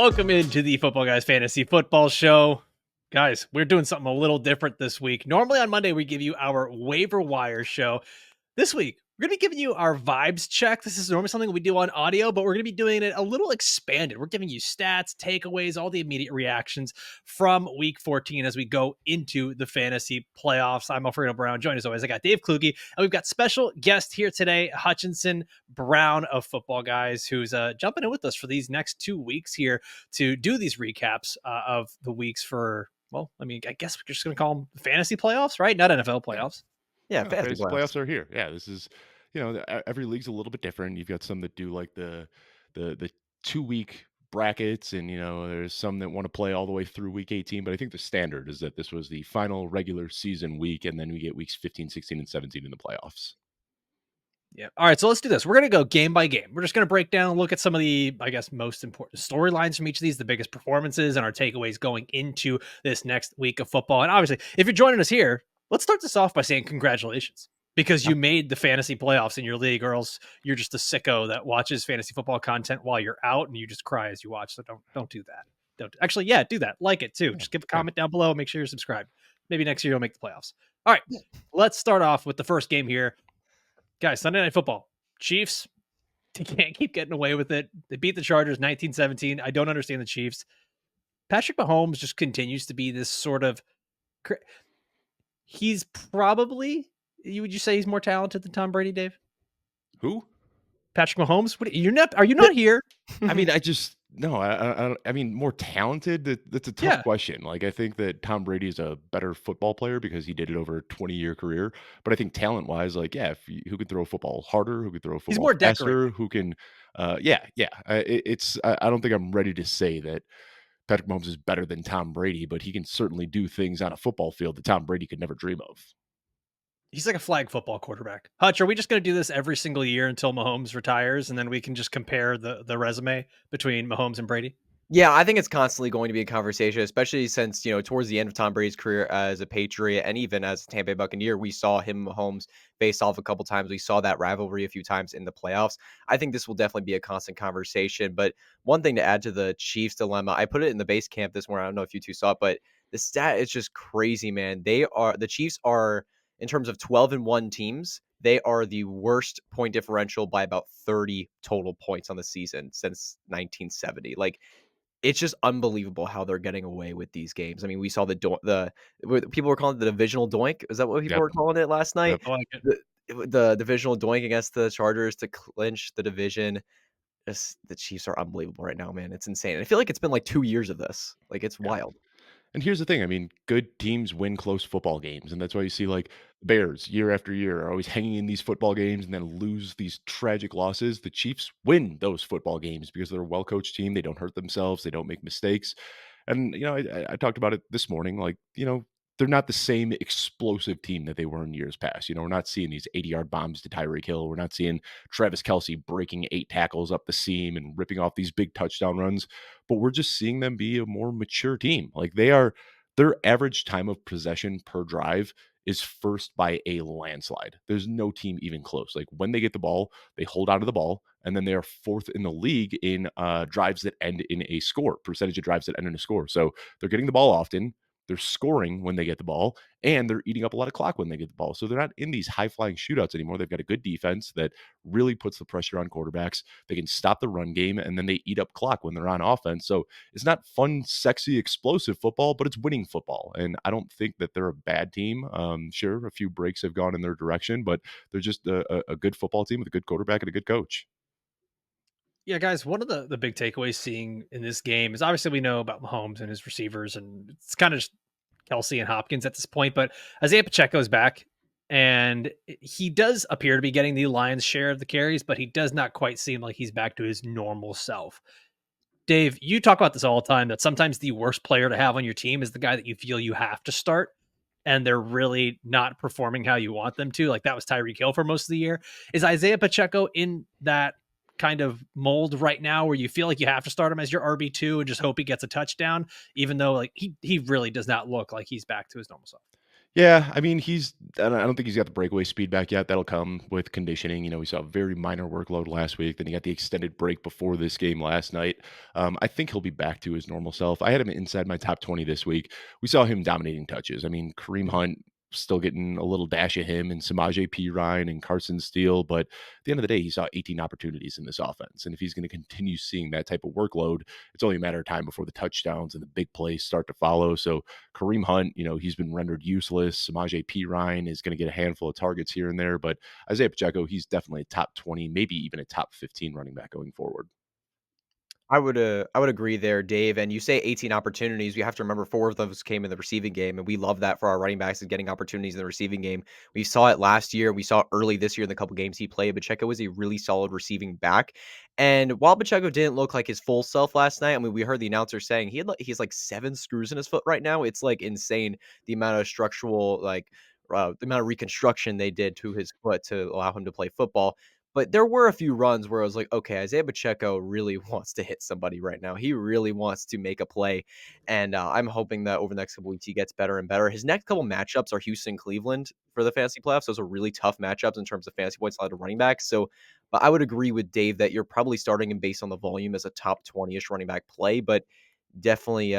Welcome into the Football Guys Fantasy Football Show. Guys, we're doing something a little different this week. Normally on Monday, we give you our waiver wire show. This week, we're going to be giving you our vibes check. This is normally something we do on audio, but we're going to be doing it a little expanded. We're giving you stats, takeaways, all the immediate reactions from week 14 as we go into the fantasy playoffs. I'm Alfredo Brown. Join as always, I got Dave Kluge, and we've got special guest here today, Hutchinson Brown of Football Guys, who's jumping in with us for these next 2 weeks here to do these recaps of the weeks for, well, I mean, I guess we're just going to call them fantasy playoffs, right? Not NFL playoffs. Yeah, No, fantasy playoffs playoffs. are here. Yeah, this is, every league's a little bit different. You've got some that do like the 2 week brackets, and there's some that want to play all the way through week 18. But I think the standard is that this was the final regular season week, and then we get weeks 15, 16, and 17 in the playoffs. Yeah. All right. So let's do this. We're going to go game by game. We're just going to break down, look at some of the, I guess, most important storylines from each of these, the biggest performances, and our takeaways going into this next week of football. And obviously, if you're joining us here, let's start this off by saying congratulations, because you made the fantasy playoffs in your league, or else you're just a sicko that watches fantasy football content while you're out and you just cry as you watch. So don't do that. Don't actually, yeah, do that. Like it too. Just give a comment down below. Make sure you're subscribed. Maybe next year you'll make the playoffs. All right. Let's start off with the first game here. Guys, Sunday Night Football. Chiefs, they can't keep getting away with it. They beat the Chargers 19-17. I don't understand the Chiefs. Patrick Mahomes just continues to be this sort of... He's probably... Would you say he's more talented than Tom Brady, Dave? Who? Patrick Mahomes? What, are you not here? I mean, I mean, more talented. That's a tough question. Like, I think that Tom Brady is a better football player because he did it over a 20-year career. But I think talent wise, like, yeah, who can throw a football harder, who can throw a He's football more faster, decorated. who can, yeah. I don't think I'm ready to say that Patrick Mahomes is better than Tom Brady, but he can certainly do things on a football field that Tom Brady could never dream of. He's like a flag football quarterback. Hutch, are we just going to do this every single year until Mahomes retires, and then we can just compare the resume between Mahomes and Brady? Yeah, I think it's constantly going to be a conversation, especially since, towards the end of Tom Brady's career as a Patriot and even as a Tampa Bay Buccaneer, we saw him and Mahomes face off a couple times. We saw that rivalry a few times in the playoffs. I think this will definitely be a constant conversation. But one thing to add to the Chiefs dilemma, I put it in the base camp this morning. I don't know if you two saw it, but the stat is just crazy, man. The Chiefs are, in terms of 12-1 teams, they are the worst point differential by about 30 total points on the season since 1970. Like, it's just unbelievable how they're getting away with these games. I mean, we saw the people were calling it the divisional doink. Is that what people Yep. were calling it last night? Yep. I like it. The divisional doink against the Chargers to clinch the division. The Chiefs are unbelievable right now, man. It's insane. I feel like it's been like 2 years of this. Like, it's Yeah. wild. And here's the thing, I mean, good teams win close football games, and that's why you see, like, Bears year after year are always hanging in these football games and then lose these tragic losses. The Chiefs win those football games because they're a well-coached team. They don't hurt themselves. They don't make mistakes. And, I talked about it this morning, like, they're not the same explosive team that they were in years past. We're not seeing these 80-yard bombs to Tyreek Hill. We're not seeing Travis Kelce breaking 8 tackles up the seam and ripping off these big touchdown runs, but we're just seeing them be a more mature team. Like, their average time of possession per drive is first by a landslide. There's no team even close. Like, when they get the ball, they hold on to the ball, and then they are fourth in the league in drives that end in a score, percentage of drives that end in a score. So they're getting the ball often. They're scoring when they get the ball, and they're eating up a lot of clock when they get the ball. So they're not in these high-flying shootouts anymore. They've got a good defense that really puts the pressure on quarterbacks. They can stop the run game, and then they eat up clock when they're on offense. So it's not fun, sexy, explosive football, but it's winning football. And I don't think that they're a bad team. Sure, a few breaks have gone in their direction, but they're just a good football team with a good quarterback and a good coach. Yeah, guys, one of the big takeaways seeing in this game is obviously we know about Mahomes and his receivers, and it's kind of just Kelsey and Hopkins at this point. But Isaiah Pacheco's back, and he does appear to be getting the lion's share of the carries, but he does not quite seem like he's back to his normal self. Dave, you talk about this all the time, that sometimes the worst player to have on your team is the guy that you feel you have to start, and they're really not performing how you want them to. Like, that was Tyreek Hill for most of the year. Is Isaiah Pacheco in that kind of mold right now where you feel like you have to start him as your RB2 and just hope he gets a touchdown, even though like he really does not look like he's back to his normal self? Yeah, I mean, I don't think he's got the breakaway speed back yet. That'll come with conditioning. We saw a very minor workload last week. Then he got the extended break before this game last night. I think he'll be back to his normal self. I had him inside my top 20 this week. We saw him dominating touches. I mean, Kareem Hunt still getting a little dash of him and Samaje Perine and Carson Steele. But at the end of the day, he saw 18 opportunities in this offense. And if he's going to continue seeing that type of workload, it's only a matter of time before the touchdowns and the big plays start to follow. So Kareem Hunt, he's been rendered useless. Samaje Perine is going to get a handful of targets here and there, but Isaiah Pacheco, he's definitely a top 20, maybe even a top 15 running back going forward. I would agree there, Dave. And you say 18 opportunities. We have to remember 4 of those came in the receiving game, and we love that for our running backs and getting opportunities in the receiving game. We saw it last year. We saw early this year in the couple games he played. Pacheco was a really solid receiving back. And while Pacheco didn't look like his full self last night, I mean, we heard the announcer saying he's like 7 screws in his foot right now. It's like insane the amount of structural the amount of reconstruction they did to his foot to allow him to play football. But there were a few runs where I was like, okay, Isaiah Pacheco really wants to hit somebody right now. He really wants to make a play. And I'm hoping that over the next couple weeks, he gets better and better. His next couple matchups are Houston, Cleveland for the fantasy playoffs. Those are really tough matchups in terms of fantasy points allowed to running backs. So, but I would agree with Dave that you're probably starting him based on the volume as a top 20-ish running back play, but definitely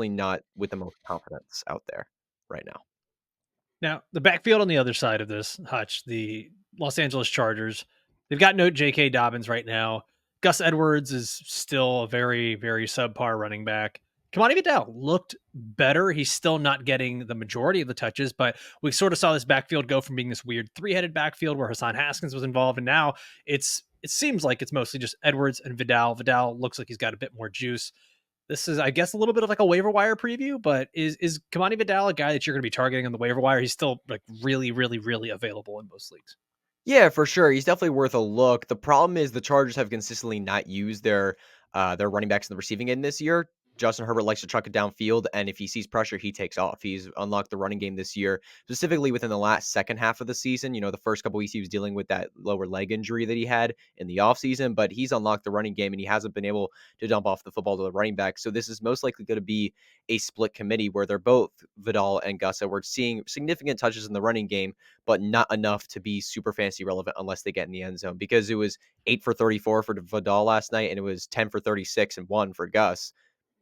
not with the most confidence out there right now. Now, the backfield on the other side of this, Hutch, the Los Angeles Chargers, they've got no J.K. Dobbins right now. Gus Edwards is still a very, very subpar running back. Kamani Vidal looked better. He's still not getting the majority of the touches, but we sort of saw this backfield go from being this weird three-headed backfield where Hassan Haskins was involved, and now it seems like it's mostly just Edwards and Vidal. Vidal looks like he's got a bit more juice. This is, I guess, a little bit of like a waiver wire preview, but is Kamani Vidal a guy that you're going to be targeting on the waiver wire? He's still like really, really, really available in most leagues. Yeah, for sure. He's definitely worth a look. The problem is the Chargers have consistently not used their running backs in the receiving end this year. Justin Herbert likes to truck it downfield, and if he sees pressure, he takes off. He's unlocked the running game this year, specifically within the last second half of the season. The first couple weeks he was dealing with that lower leg injury that he had in the offseason, but he's unlocked the running game and he hasn't been able to dump off the football to the running back. So this is most likely going to be a split committee where they're both Vidal and Gus Edwards seeing significant touches in the running game, but not enough to be super fantasy relevant unless they get in the end zone, because it was 8 for 34 for Vidal last night and it was 10 for 36 and 1 for Gus.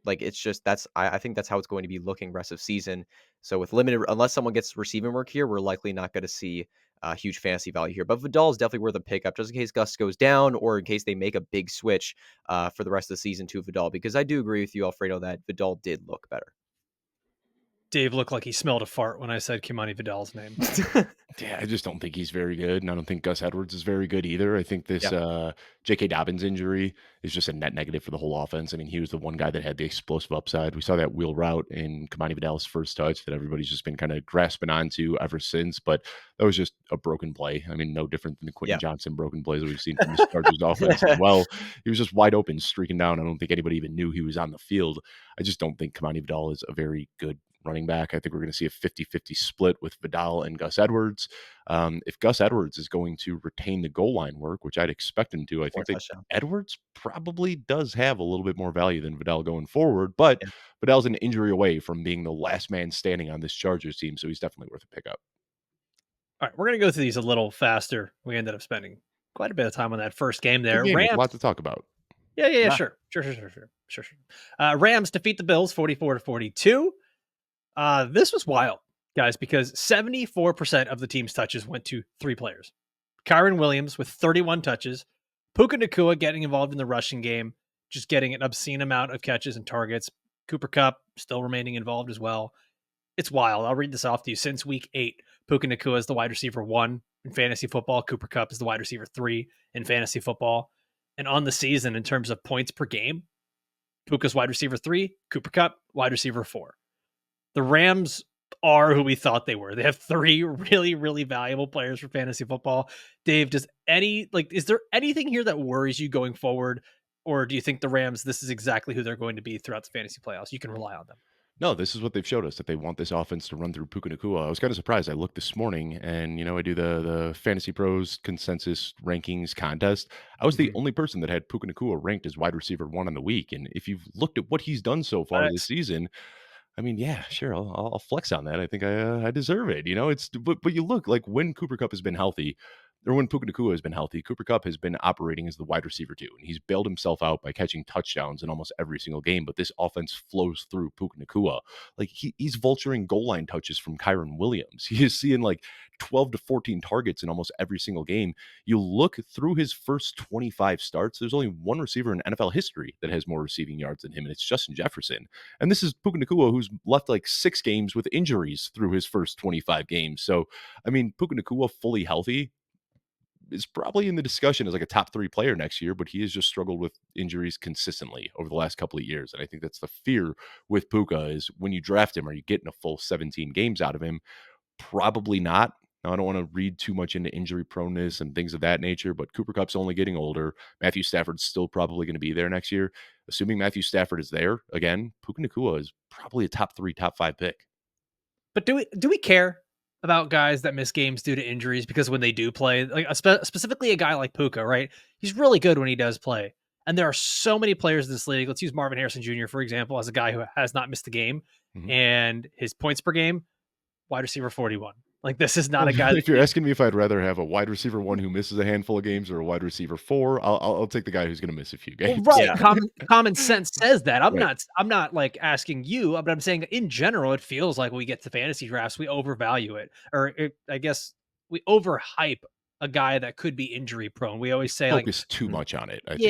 Like, it's just I think that's how it's going to be looking rest of season. So with limited, unless someone gets receiving work here, we're likely not going to see huge fantasy value here. But Vidal is definitely worth a pickup just in case Gus goes down or in case they make a big switch for the rest of the season to Vidal, because I do agree with you, Alfredo, that Vidal did look better. Dave looked like he smelled a fart when I said Kimani Vidal's name. Yeah, I just don't think he's very good, and I don't think Gus Edwards is very good either. I think this Yep. J.K. Dobbins injury is just a net negative for the whole offense. I mean, he was the one guy that had the explosive upside. We saw that wheel route in Kamani Vidal's first touch that everybody's just been kind of grasping onto ever since, but that was just a broken play. I mean, no different than the Quentin Yeah. Johnson broken plays that we've seen from the Chargers offense as well. He was just wide open, streaking down. I don't think anybody even knew he was on the field. I just don't think Kamani Vidal is a very good running back. I think we're going to see a 50-50 split with Vidal and Gus Edwards. If Gus Edwards is going to retain the goal line work, which I'd expect him to, I Or think that touchdown. Edwards probably does have a little bit more value than Vidal going forward, but Yeah. Vidal's an injury away from being the last man standing on this Chargers team, so he's definitely worth a pickup. All right, we're going to go through these a little faster. We ended up spending quite a bit of time on that first game Good there. game with a Rams. lot to talk about. Yeah, Yeah. sure. Rams defeat the Bills 44-42. This was wild, guys, because 74% of the team's touches went to 3 players. Kyron Williams with 31 touches, Puka Nacua getting involved in the rushing game, just getting an obscene amount of catches and targets. Cooper Kupp still remaining involved as well. It's wild. I'll read this off to you. Since week 8, Puka Nacua is the wide receiver 1 in fantasy football. Cooper Kupp is the wide receiver 3 in fantasy football. And on the season, in terms of points per game, Puka's wide receiver 3, Cooper Kupp, wide receiver 4. The Rams are who we thought they were. They have 3 really, really valuable players for fantasy football. Dave, is there anything here that worries you going forward? Or do you think the Rams, this is exactly who they're going to be throughout the fantasy playoffs? You can rely on them. No, this is what they've showed us, that they want this offense to run through Puka Nacua. I was kind of surprised. I looked this morning and, I do the Fantasy Pros consensus rankings contest. I was the only person that had Puka Nacua ranked as wide receiver 1 on the week. And if you've looked at what he's done so far this season, I mean, yeah, sure. I'll flex on that. I think I deserve it. It's but you look like when Cooper Cup has been healthy, or when Puka Nacua has been healthy, Cooper Cup has been operating as the wide receiver too, and he's bailed himself out by catching touchdowns in almost every single game. But this offense flows through Puka Nacua. Like he's vulturing goal line touches from Kyron Williams. He is seeing like 12 to 14 targets in almost every single game. You look through his first 25 starts, there's only one receiver in NFL history that has more receiving yards than him, and it's Justin Jefferson. And this is Puka Nacua, who's left like 6 games with injuries through his first 25 games. So, I mean, Puka Nacua fully healthy is probably in the discussion as like a top 3 player next year, but he has just struggled with injuries consistently over the last couple of years. And I think that's the fear with Puka is when you draft him, are you getting a full 17 games out of him? Probably not. Now, I don't want to read too much into injury proneness and things of that nature, but Cooper Cup's only getting older. Matthew Stafford's still probably going to be there next year. Assuming Matthew Stafford is there again, Puka Nacua is probably a top 3, top 5 pick. But do we care about guys that miss games due to injuries? Because when they do play, like specifically a guy like Puka, right? He's really good when he does play. And there are so many players in this league. Let's use Marvin Harrison Jr., for example, as a guy who has not missed a game. Mhm. And his points per game, wide receiver 41. Like, this is not a guy If you're asking me if I'd rather have a wide receiver 1 who misses a handful of games or a wide receiver 4, I'll take the guy who's going to miss a few Well, games. right. Yeah. Common sense says that. I'm Right. not like asking you, but I'm saying in general, it feels like when we get to fantasy drafts, we overvalue it, I guess we overhype a guy that could be injury prone. We always say like, Focus too much on it, I think.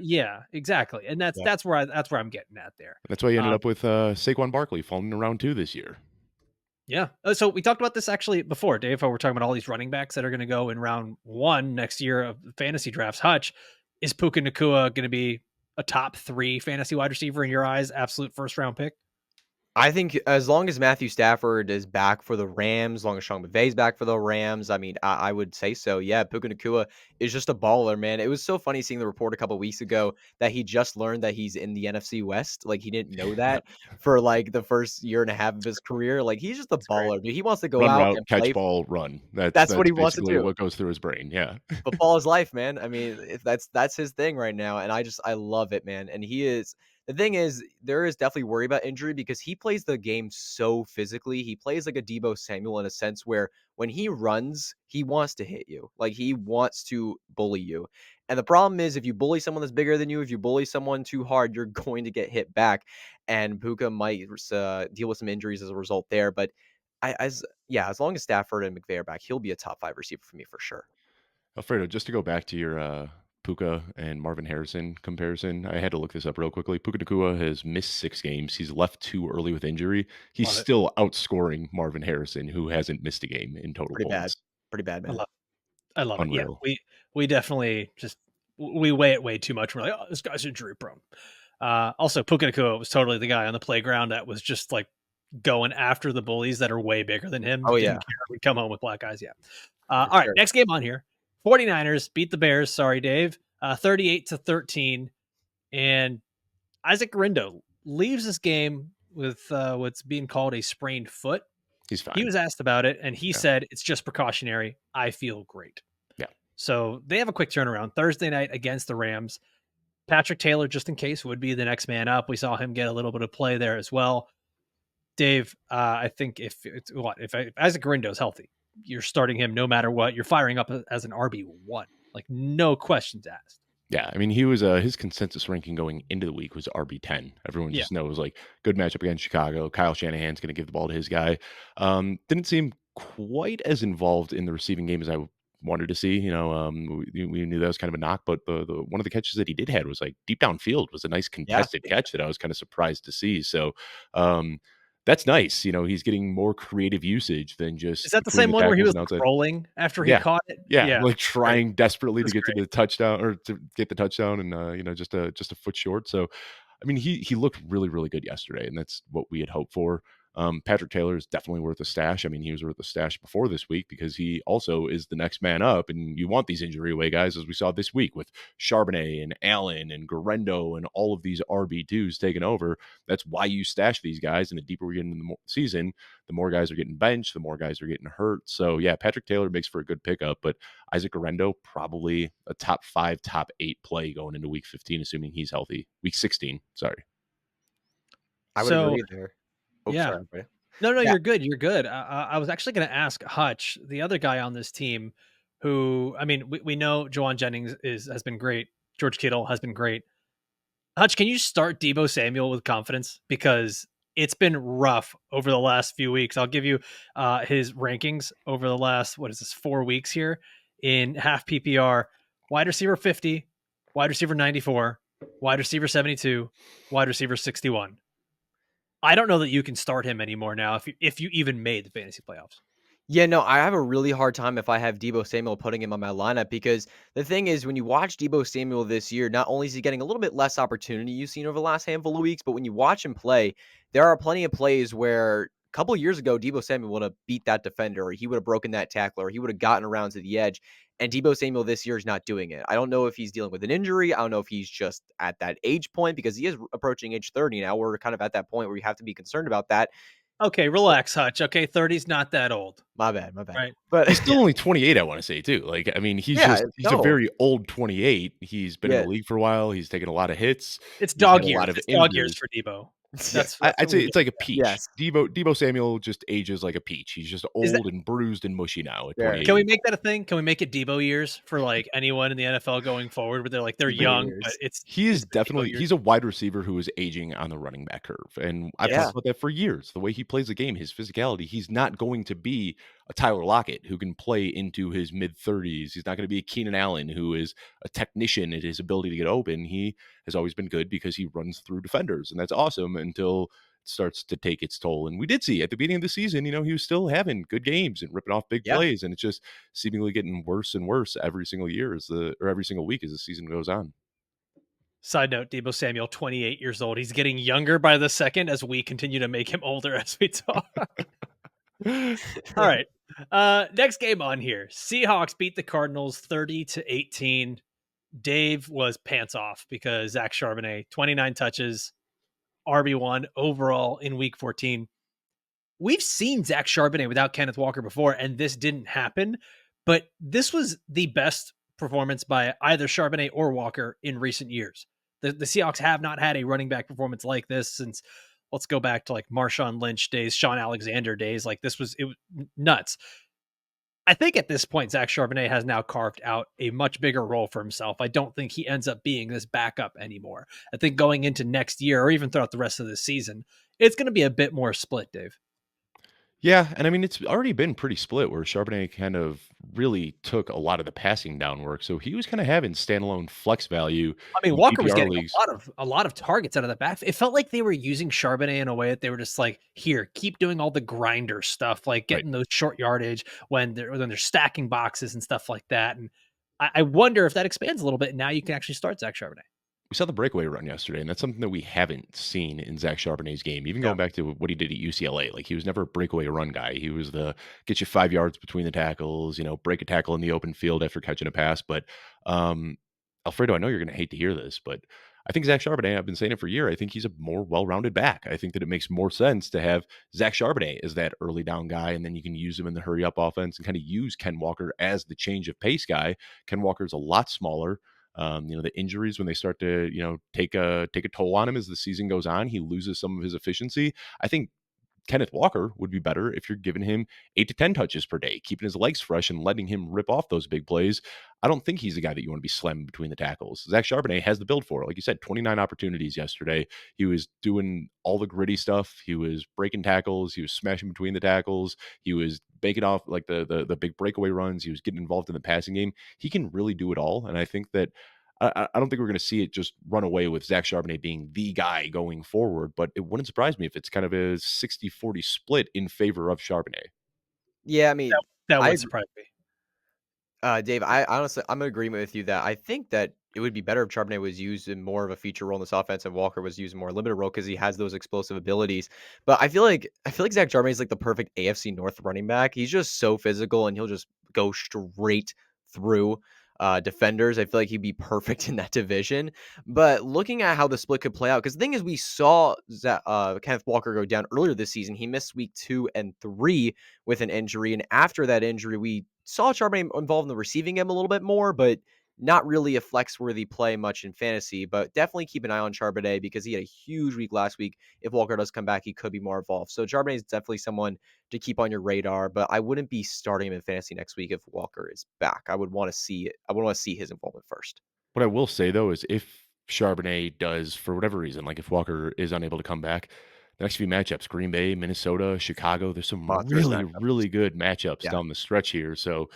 yeah, exactly, and Yeah. that's where I'm getting at there. That's why you ended Um, up with Saquon Barkley falling in round 2 this year. yeah. So we talked about this actually before, Dave. We're talking about all these running backs that are going to go in round 1 next year of fantasy drafts. Hutch, is Puka Nacua going to be a top 3 fantasy wide receiver in your eyes? Absolute first round pick. I think as long as Matthew Stafford is back for the Rams, as long as Sean McVay's back for the Rams, I mean, I would say so. Yeah, Puka Nacua is just a baller, man. It was so funny seeing the report a couple weeks ago that he just learned that he's in the NFC West. Like he didn't know Yeah. that for like the first year and a half of his career. Like he's just a That's great. baller, dude. He wants to go Run out route, and catch play. ball, run. That's That's what that's he wants to basically do. what goes through his brain. Yeah. Football is life, man. I mean, that's his thing right now, and I love it, man. And he is the thing is there is definitely worry about injury because he plays the game so physically. He plays like a Debo Samuel in a sense where when he runs, he wants to hit you, like he wants to bully you. And the problem is if you bully someone that's bigger than you, if you bully someone too hard, you're going to get hit back. And Puka might deal with some injuries as a result there, but. As long as Stafford and McVay are back, he'll be a top 5 receiver for me for sure. Alfredo, just to go back to your Puka and Marvin Harrison comparison, I had to look this up real quickly. Puka Nacua has missed 6 games. He's left too early with injury. He's Love it. still outscoring Marvin Harrison, who hasn't missed a game in total Pretty bad. points. Pretty bad, I man. love I love it. Yeah, Unreal. we definitely just we weigh it way too much. We're like, oh, this guy's injury prone. Also, Puka Nacua was totally the guy on the playground that was just like going after the bullies that are way bigger than him. Oh, Didn't yeah. care. We'd come home with black eyes. Yeah. For All right, sure. next game on here. 49ers beat the Bears. Sorry, Dave. 38-13. And Isaac Rindo leaves this game with what's being called a sprained foot. He's fine. He was asked about it, and he Yeah. said, it's just precautionary. I feel great. Yeah. So they have a quick turnaround Thursday night against the Rams. Patrick Taylor, just in case, would be the next man up. We saw him get a little bit of play there as well. Dave, I think if Isaac Rindo's healthy, you're starting him no matter what. You're firing up as an RB1, like no questions asked. Yeah, I mean, he was his consensus ranking going into the week was RB10. Everyone just knows like good matchup against Chicago. Kyle Shanahan's going to give the ball to his guy. Didn't seem quite as involved in the receiving game as I wanted to see. We knew that was kind of a knock, but the one of the catches that he did had was like deep downfield was a nice contested catch that I was kind of surprised to see. So that's nice. He's getting more creative usage than just Is that the between same one where he tackles was and outside. rolling after he Yeah. caught it? Yeah, like trying desperately to That's get to the touchdown or to get the touchdown and just a foot short. So, I mean, he looked really, really good yesterday, and that's what we had hoped for. Patrick Taylor is definitely worth a stash. I mean, he was worth a stash before this week because he also is the next man up, and you want these injury away guys, as we saw this week with Charbonnet and Allen and Garendo and all of these RB2s taking over. That's why you stash these guys, and the deeper we get into the season, the more guys are getting benched, the more guys are getting hurt. So, yeah, Patrick Taylor makes for a good pickup, but Isaac Garendo, probably a top 5, top 8 play going into week 15, assuming he's healthy. Week 16, sorry. I would agree there. Oh, Yeah. sorry. Alfredo. No, Yeah. you're good. You're good. I was actually going to ask Hutch, the other guy on this team, who I mean, we know Jawan Jennings has been great. George Kittle has been great. Hutch, can you start Debo Samuel with confidence because it's been rough over the last few weeks. I'll give you his rankings over the last 4 weeks here in half PPR: wide receiver 50, wide receiver 94, wide receiver 72, wide receiver 61. I don't know that you can start him anymore now if you even made the fantasy playoffs. Yeah, no, I have a really hard time if I have Debo Samuel putting him on my lineup because the thing is, when you watch Debo Samuel this year, not only is he getting a little bit less opportunity you've seen over the last handful of weeks, but when you watch him play, there are plenty of plays where a couple of years ago, Debo Samuel would have beat that defender, or he would have broken that tackle, or he would have gotten around to the edge. And Debo Samuel this year is not doing it. I don't know if he's dealing with an injury. I don't know if he's just at that age point because he is approaching age 30 now. We're kind of at that point where you have to be concerned about that. Okay, relax, Hutch. Okay, 30's not that old, My bad, my bad. right? But He's still only 28, I wanna say too. Like, I mean, yeah, he's a no, very old 28. He's been in the yeah. league for a while. He's taken a lot of hits. It's He's had dog a years. lot of It's dog years injuries. for Debo. Yeah. That's I'd what say we it's do. like a peach. Yes. Debo Samuel just ages like a peach. He's just Is that old and bruised and mushy now at Fair. 28 Can we years make old. that a thing? Can we make it Debo years for like anyone in the NFL going forward where they're Debo young, but years. He is it's the Debo definitely years? he's a wide receiver who is aging on the running back curve, and I've talked Yeah. Yes. about that for years. The way he plays the game, his physicality, he's not going to be a Tyler Lockett who can play into his mid-30s. He's not gonna be a Keenan Allen who is a technician at his ability to get open. He has always been good because he runs through defenders, and that's awesome until it starts to take its toll. And we did see at the beginning of the season, he was still having good games and ripping off big Yeah. plays, and it's just seemingly getting worse and worse every single year or every single week as the season goes on. Side note, Debo Samuel, 28 years old. He's getting younger by the second as we continue to make him older as we talk. All right. Next game on here. Seahawks beat the Cardinals 30-18. Dave was pants off because Zach Charbonnet, 29 touches, RB1 overall in week 14. We've seen Zach Charbonnet without Kenneth Walker before, and this didn't happen. But this was the best performance by either Charbonnet or Walker in recent years. The Seahawks have not had a running back performance like this since, let's go back to like Marshawn Lynch days, Sean Alexander days. Like it was nuts. I think at this point, Zach Charbonnet has now carved out a much bigger role for himself. I don't think he ends up being this backup anymore. I think going into next year or even throughout the rest of the season, it's going to be a bit more split, Dave. Yeah, and I mean, it's already been pretty split where Charbonnet kind of really took a lot of the passing down work. So he was kind of having standalone flex value I mean, in Walker was PPR getting leagues. a lot of targets out of the back. It felt like they were using Charbonnet in a way that they were just like, here, keep doing all the grinder stuff, like Right. getting those short yardage when they're stacking boxes and stuff like that. And I wonder if that expands a little bit. Now you can actually start Zach Charbonnet. We saw the breakaway run yesterday, and that's something that we haven't seen in Zach Charbonnet's game. Even Yeah. going back to what he did at UCLA, like he was never a breakaway run guy. He was the get you 5 yards between the tackles, break a tackle in the open field after catching a pass. But Alfredo, I know you're going to hate to hear this, but I think Zach Charbonnet, I've been saying it for a year, I think he's a more well-rounded back. I think that it makes more sense to have Zach Charbonnet as that early down guy, and then you can use him in the hurry up offense and kind of use Ken Walker as the change of pace guy. Ken Walker's a lot smaller. The injuries when they start to, take a toll on him as the season goes on, he loses some of his efficiency. I think Kenneth Walker would be better if you're giving him 8 to 10 touches per day, keeping his legs fresh and letting him rip off those big plays. I don't think he's the guy that you want to be slamming between the tackles. Zach Charbonnet has the build for it. Like you said, 29 opportunities yesterday. He was doing all the gritty stuff. He was breaking tackles. He was smashing between the tackles. He was baking off like the big breakaway runs. He was getting involved in the passing game. He can really do it all. And I think that I don't think we're going to see it just run away with Zach Charbonnet being the guy going forward, but it wouldn't surprise me if it's kind of a 60-40 split in favor of Charbonnet. Yeah, I That, mean, that I would agree. surprise me. Dave, I honestly, I'm in agreement with you that I think that it would be better if Charbonnet was used in more of a feature role in this offense and Walker was used in more limited role because he has those explosive abilities. But I feel like Zach Charbonnet is like the perfect AFC North running back. He's just so physical and he'll just go straight through defenders. I feel like he'd be perfect in that division. But looking at how the split could play out, because the thing is, we saw Kenneth Walker go down earlier this season. He missed week 2 and 3 with an injury, and after that injury, we saw Charbonnet involved in the receiving game a little bit more, but not really a flex-worthy play much in fantasy, but definitely keep an eye on Charbonnet because he had a huge week last week. If Walker does come back, he could be more involved. So Charbonnet is definitely someone to keep on your radar, but I wouldn't be starting him in fantasy next week if Walker is back. I would want to see it. I would want to see his involvement first. What I will say though is if Charbonnet does, for whatever reason, like if Walker is unable to come back, the next few matchups, Green Bay, Minnesota, Chicago, there's some Monsters really, matchups. really good matchups Yeah. down the stretch here. So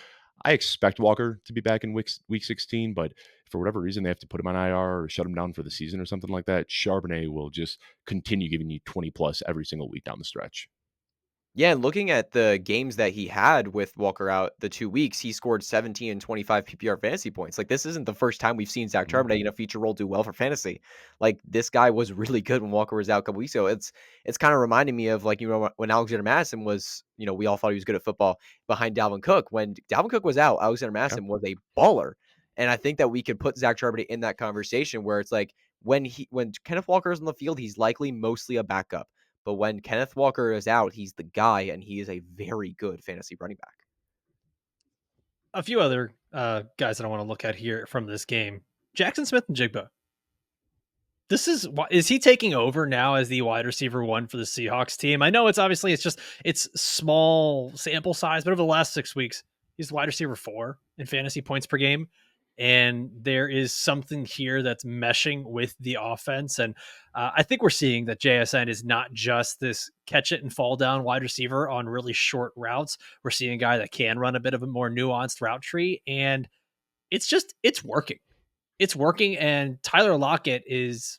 I expect Walker to be back in week 16, but for whatever reason, they have to put him on IR or shut him down for the season or something like that. Charbonnet will just continue giving you 20 plus every single week down the stretch. Yeah, and looking at the games that he had with Walker out the 2 weeks, he scored 17 and 25 PPR fantasy points. Like, this isn't the first time we've seen Zach Mhm. Charbonnet in a feature role do well for fantasy. Like, this guy was really good when Walker was out a couple weeks ago. It's kind of reminding me of, like, when Alexander Madison was, we all thought he was good at football behind Dalvin Cook. When Dalvin Cook was out, Alexander Yeah. Madison was a baller. And I think that we could put Zach Charbonnet in that conversation where it's like when Kenneth Walker is on the field, he's likely mostly a backup. But when Kenneth Walker is out, he's the guy, and he is a very good fantasy running back. A few other guys that I want to look at here from this game: Jackson Smith and Jigba. Is he taking over now as the wide receiver one for the Seahawks team? I know it's small sample size, but over the last 6 weeks, he's the wide receiver 4 in fantasy points per game. And there is something here that's meshing with the offense. And I think we're seeing that JSN is not just this catch it and fall down wide receiver on really short routes. We're seeing a guy that can run a bit of a more nuanced route tree. And it's working. It's working. And Tyler Lockett is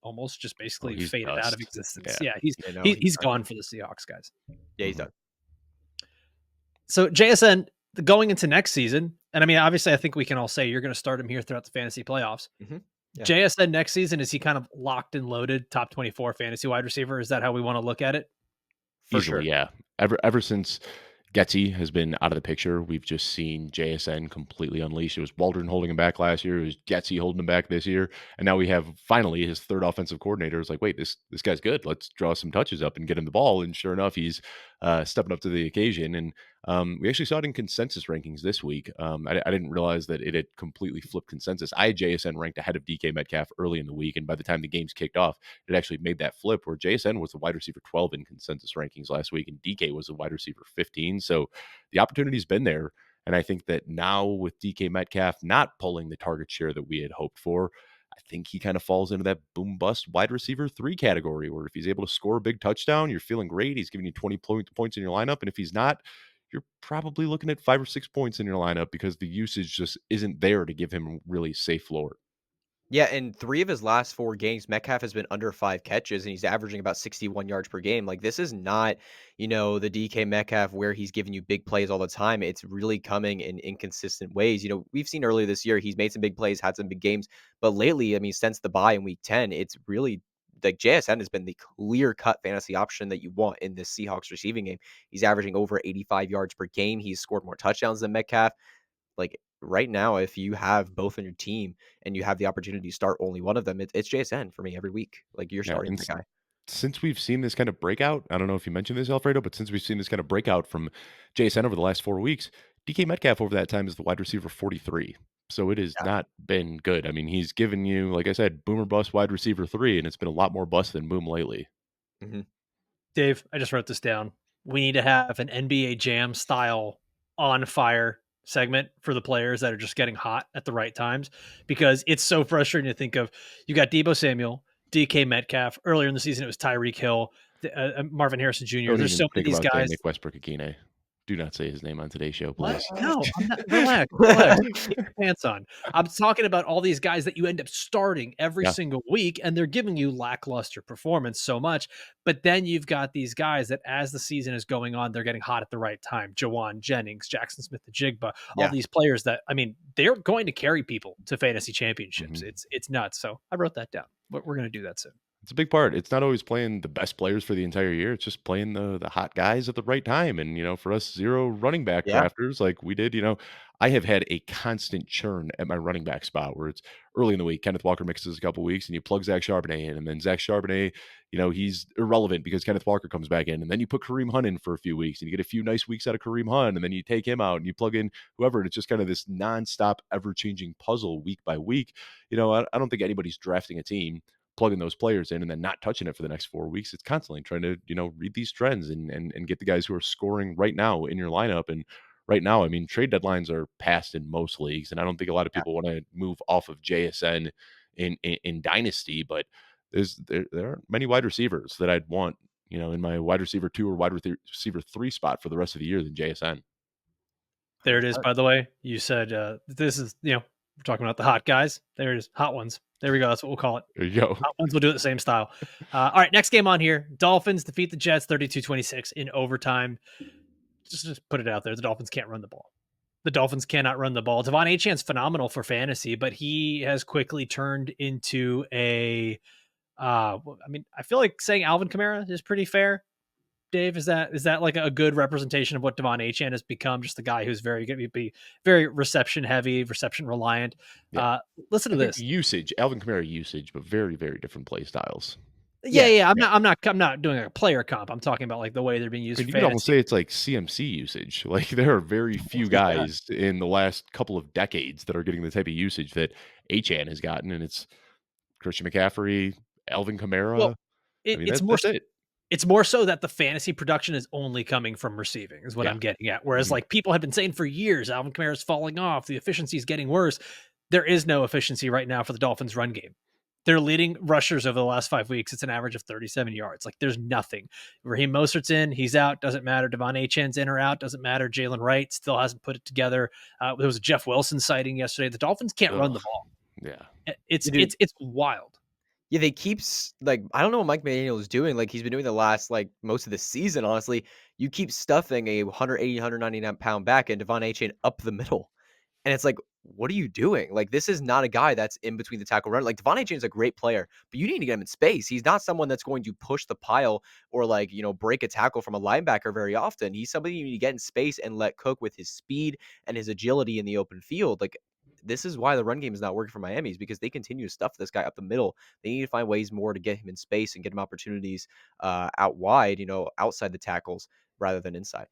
almost just Oh, basically he's faded out of dust. existence. Yeah. Yeah, he's Yeah, no, he's done. gone for the Seahawks, guys. Yeah, he's Mhm. done. So JSN going into next season, and I mean, obviously, I think we can all say you're going to start him here throughout the fantasy playoffs. Mhm. Yeah. JSN next season, is he kind of locked and loaded top 24 fantasy wide receiver? Is that how we want to look at it? For Easily, sure. yeah. Ever since Getsy has been out of the picture, we've just seen JSN completely unleashed. It was Waldron holding him back last year. It was Getsy holding him back this year, and now we have finally his third offensive coordinator. Is like, wait, this guy's good. Let's draw some touches up and get him the ball. And sure enough, he's stepping up to the occasion. And we actually saw it in consensus rankings this week. I didn't realize that it had completely flipped consensus. I had JSN ranked ahead of DK Metcalf early in the week, and by the time the games kicked off, it actually made that flip where JSN was the wide receiver 12 in consensus rankings last week, and DK was the wide receiver 15. So the opportunity's been there. And I think that now with DK Metcalf not pulling the target share that we had hoped for, I think he kind of falls into that boom bust wide receiver 3 category where if he's able to score a big touchdown, you're feeling great. He's giving you 20 points in your lineup. And if he's not, you're probably looking at 5 or 6 points in your lineup because the usage just isn't there to give him really safe floor. Yeah, in 3 of his last 4 games, Metcalf has been under 5 catches, and he's averaging about 61 yards per game. Like, this is not, the DK Metcalf where he's giving you big plays all the time. It's really coming in inconsistent ways. We've seen earlier this year, he's made some big plays, had some big games, but lately, I mean, since the bye in week 10, it's really like JSN has been the clear-cut fantasy option that you want in this Seahawks receiving game. He's averaging over 85 yards per game. He's scored more touchdowns than Metcalf. Like right now, if you have both on your team and you have the opportunity to start only one of them, it's JSN for me every week. Like you're Yeah. starting And that guy. since we've seen this kind of breakout, I don't know if you mentioned this, Alfredo, but since we've seen this kind of breakout from JSN over the last 4 weeks, DK Metcalf over that time is the wide receiver 43. So it has Yeah. not been good. I mean, he's given you, like I said, boomer bust wide receiver 3, and it's been a lot more bust than boom lately. hmm Dave, I just wrote this down. We need to have an NBA Jam style on fire segment for the players that are just getting hot at the right times because it's so frustrating to think of. You got Debo Samuel, DK Metcalf. Earlier in the season, it was Tyreek Hill, Marvin Harrison Jr. Don't There's even so many of think these about saying guys. Nick Westbrook Akine. Do not say his name on today's show, What? please. No, I'm not. Relax, relax. Keep your pants on. I'm talking about all these guys that you end up starting every Yeah. single week, and they're giving you lackluster performance so much. But then you've got these guys that, as the season is going on, they're getting hot at the right time. Jawan Jennings, Jackson Smith, the Jigba, all Yeah. these players that I mean, they're going to carry people to fantasy championships. Mhm. It's nuts. So I wrote that down. We're going to do that soon. It's a big part. It's not always playing the best players for the entire year. It's just playing the hot guys at the right time. And, for us 0 running back Yeah. drafters like we did, I have had a constant churn at my running back spot where it's early in the week. Kenneth Walker mixes a couple weeks and you plug Zach Charbonnet in. And then Zach Charbonnet, he's irrelevant because Kenneth Walker comes back in. And then you put Kareem Hunt in for a few weeks and you get a few nice weeks out of Kareem Hunt. And then you take him out and you plug in whoever. And it's just kind of this nonstop, ever changing puzzle week by week. I don't think anybody's drafting a team, plugging those players in and then not touching it for the next 4 weeks. It's constantly trying to, read these trends and get the guys who are scoring right now in your lineup. And right now, I mean, trade deadlines are passed in most leagues, and I don't think a lot of people want to move off of JSN in Dynasty, but there aren't many wide receivers that I'd want, in my wide receiver 2 or wide receiver 3 spot for the rest of the year than JSN. There it is, by the way. You said this is, we're talking about the hot guys. There it is. Hot ones. There we go. That's what we'll call it. There you go. Hot ones will do it the same style. All right, next game on here. Dolphins defeat the Jets 32-26 in overtime. Just put it out there. The Dolphins can't run the ball. The Dolphins cannot run the ball. Devon Achane's phenomenal for fantasy, but he has quickly turned into a I feel like saying Alvin Kamara is pretty fair. Dave, is that like a good representation of what Devon Achane has become? Just the guy who's going to be very reception heavy, reception reliant. Yeah. Listen to this usage, Alvin Kamara usage, but very, very different play styles. Yeah. I'm not doing a player comp. I'm talking about like the way they're being used. You could almost say it's like CMC usage. Like there are very few guys in the last couple of decades that are getting the type of usage that Achane has gotten, and it's Christian McCaffrey, Alvin Kamara. Well, that's it. It's more so that the fantasy production is only coming from receiving is what I'm getting at. Whereas like people have been saying for years, Alvin Kamara is falling off. The efficiency is getting worse. There is no efficiency right now for the Dolphins run game. Their leading rushers over the last 5 weeks, it's an average of 37 yards. Like there's nothing. Raheem Mostert's in, he's out, doesn't matter. Devon Achane's in or out, doesn't matter. Jalen Wright still hasn't put it together. There was a Jeff Wilson sighting yesterday. The Dolphins can't run the ball. Yeah. It's wild. Yeah, they keep I don't know what Mike McDaniel is doing. Like he's been doing the last most of the season. Honestly, you keep stuffing a 180, 199 pound back and Devon Achane up the middle, and it's like, what are you doing? Like this is not a guy that's in between the tackle run. Like Devon Achane is a great player, but you need to get him in space. He's not someone that's going to push the pile or break a tackle from a linebacker very often. He's somebody you need to get in space and let cook with his speed and his agility in the open field. Like this is why the run game is not working for Miami, is because they continue to stuff this guy up the middle. They need to find ways more to get him in space and get him opportunities out wide, outside the tackles rather than inside.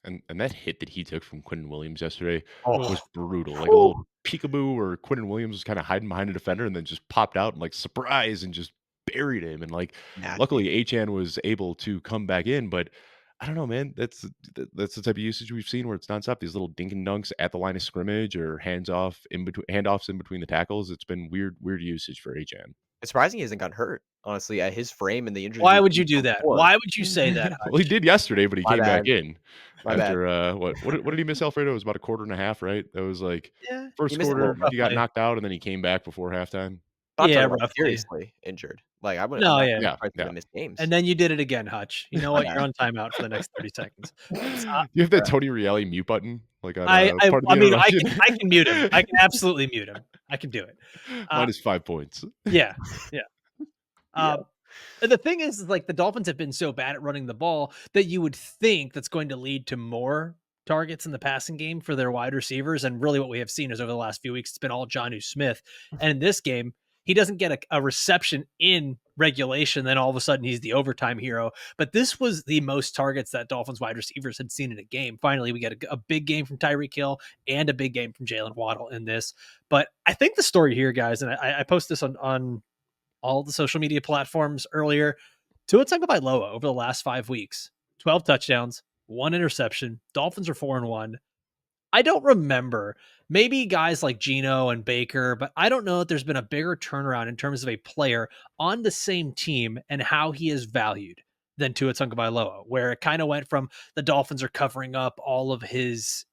And that hit that he took from Quinnen Williams yesterday Oh. was brutal. Like a little peekaboo where Quinnen Williams was kind of hiding behind a defender and then just popped out and like surprise and just buried him. And luckily Achane was able to come back in, but I don't know, man. That's the type of usage we've seen where it's nonstop. These little dink and dunks at the line of scrimmage or handoffs in between the tackles. It's been weird usage for Achane. It's surprising he hasn't gotten hurt, honestly, at his frame and the injury. Why would you do that? Why would you say that? Well, he did yesterday, but he came back in My after what did he miss, Alfredo? It was about a quarter and a half, right? That was first quarter. He got knocked out, and then he came back before halftime. Seriously injured. Like I would. Miss games. And then you did it again, Hutch. You know what? You're on timeout for the next 30 seconds. You have that Tony Reale mute button, like on I can mute him. I can absolutely mute him. I can do it. Minus 5 points. Yeah. The thing is, like the Dolphins have been so bad at running the ball that you would think that's going to lead to more targets in the passing game for their wide receivers. And really what we have seen is over the last few weeks, it's been all Jonnu Smith. And in this game, he doesn't get a reception in regulation. Then all of a sudden he's the overtime hero. But this was the most targets that Dolphins wide receivers had seen in a game. Finally, we get a big game from Tyreek Hill and a big game from Jalen Waddle in this. But I think the story here, guys, and I posted this on all the social media platforms earlier, Tua Tagovailoa over the last 5 weeks, 12 touchdowns, 1 interception. Dolphins are 4-1. I don't remember, maybe guys like Geno and Baker, but I don't know that there's been a bigger turnaround in terms of a player on the same team and how he is valued than Tua Tagovailoa, where it kind of went from the Dolphins are covering up all of his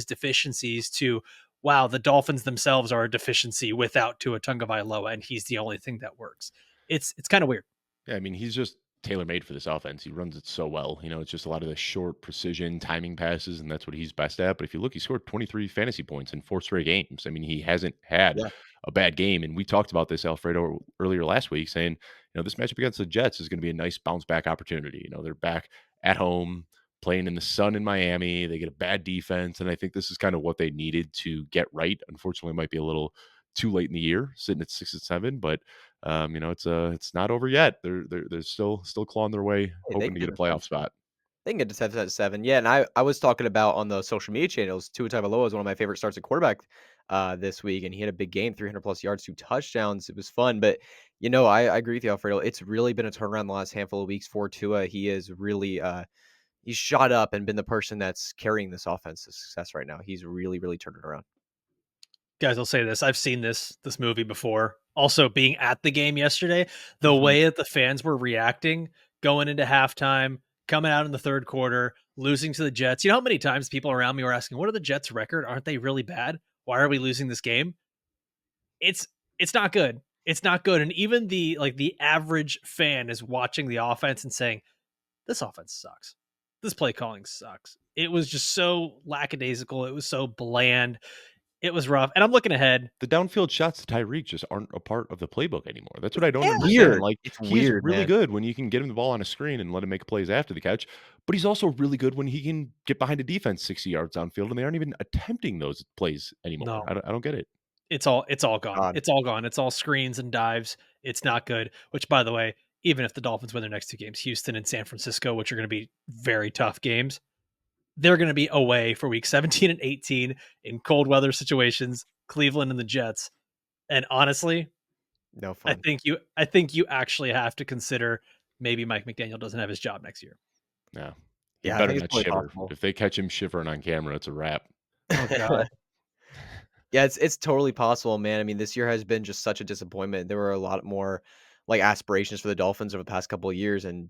deficiencies to, wow, the Dolphins themselves are a deficiency without Tua Tagovailoa, and he's the only thing that works. It's kind of weird. Yeah, I mean, he's just tailor-made for this offense. He runs it so well. It's just a lot of the short precision timing passes, and that's what he's best at. But if you look, he scored 23 fantasy points in 4 straight games. I mean, he hasn't had Yeah. a bad game. And we talked about this, Alfredo, earlier last week, saying, this matchup against the Jets is going to be a nice bounce back opportunity. They're back at home, playing in the sun in Miami. They get a bad defense, and I think this is kind of what they needed to get right. Unfortunately, it might be a little too late in the year, sitting at 6-7, but it's not over yet. They're still clawing their way, Hey, they hoping can to get get a to 7. playoff spot. They can get to 7-7. Yeah, and I was talking about on the social media channels, Tua Tagovailoa is one of my favorite starts at quarterback this week, and he had a big game, 300 plus yards, 2 touchdowns. It was fun, but I agree with you, Alfredo. It's really been a turnaround the last handful of weeks for Tua. He is really he's shot up and been the person that's carrying this offense to success right now. He's really, really turned it around. Guys, I'll say this. I've seen this movie before. Also, being at the game yesterday, the Mhm. way that the fans were reacting going into halftime, coming out in the third quarter, losing to the Jets. You know how many times people around me were asking, "What are the Jets' record? Aren't they really bad? Why are we losing this game?" It's it's not good. It's not good. And even the average fan is watching the offense and saying, "This offense sucks. This play calling sucks." It was just so lackadaisical. It was so bland. It was rough. And I'm looking ahead. The downfield shots to Tyreek just aren't a part of the playbook anymore. That's what I don't Yeah. understand. Weird. Like, It's he is weird, really man. good when you can get him the ball on a screen and let him make plays after the catch, but he's also really good when he can get behind a defense 60 yards downfield, and they aren't even attempting those plays anymore. No. I don't get it. It's all gone. God. It's all gone. It's all screens and dives. It's not good. Which, by the way, even if the Dolphins win their next 2 games, Houston and San Francisco, which are going to be very tough games, they're going to be away for week 17 and 18 in cold weather situations, Cleveland and the Jets. And honestly, No I fun. think you I think you actually have to consider maybe Mike McDaniel doesn't have his job next year. No. He Yeah, I better think it's not fully shiver. possible. If they catch him shivering on camera, it's a wrap. Oh god. Yeah, it's totally possible, man. I mean, this year has been just such a disappointment. There were a lot more like aspirations for the Dolphins over the past couple of years, and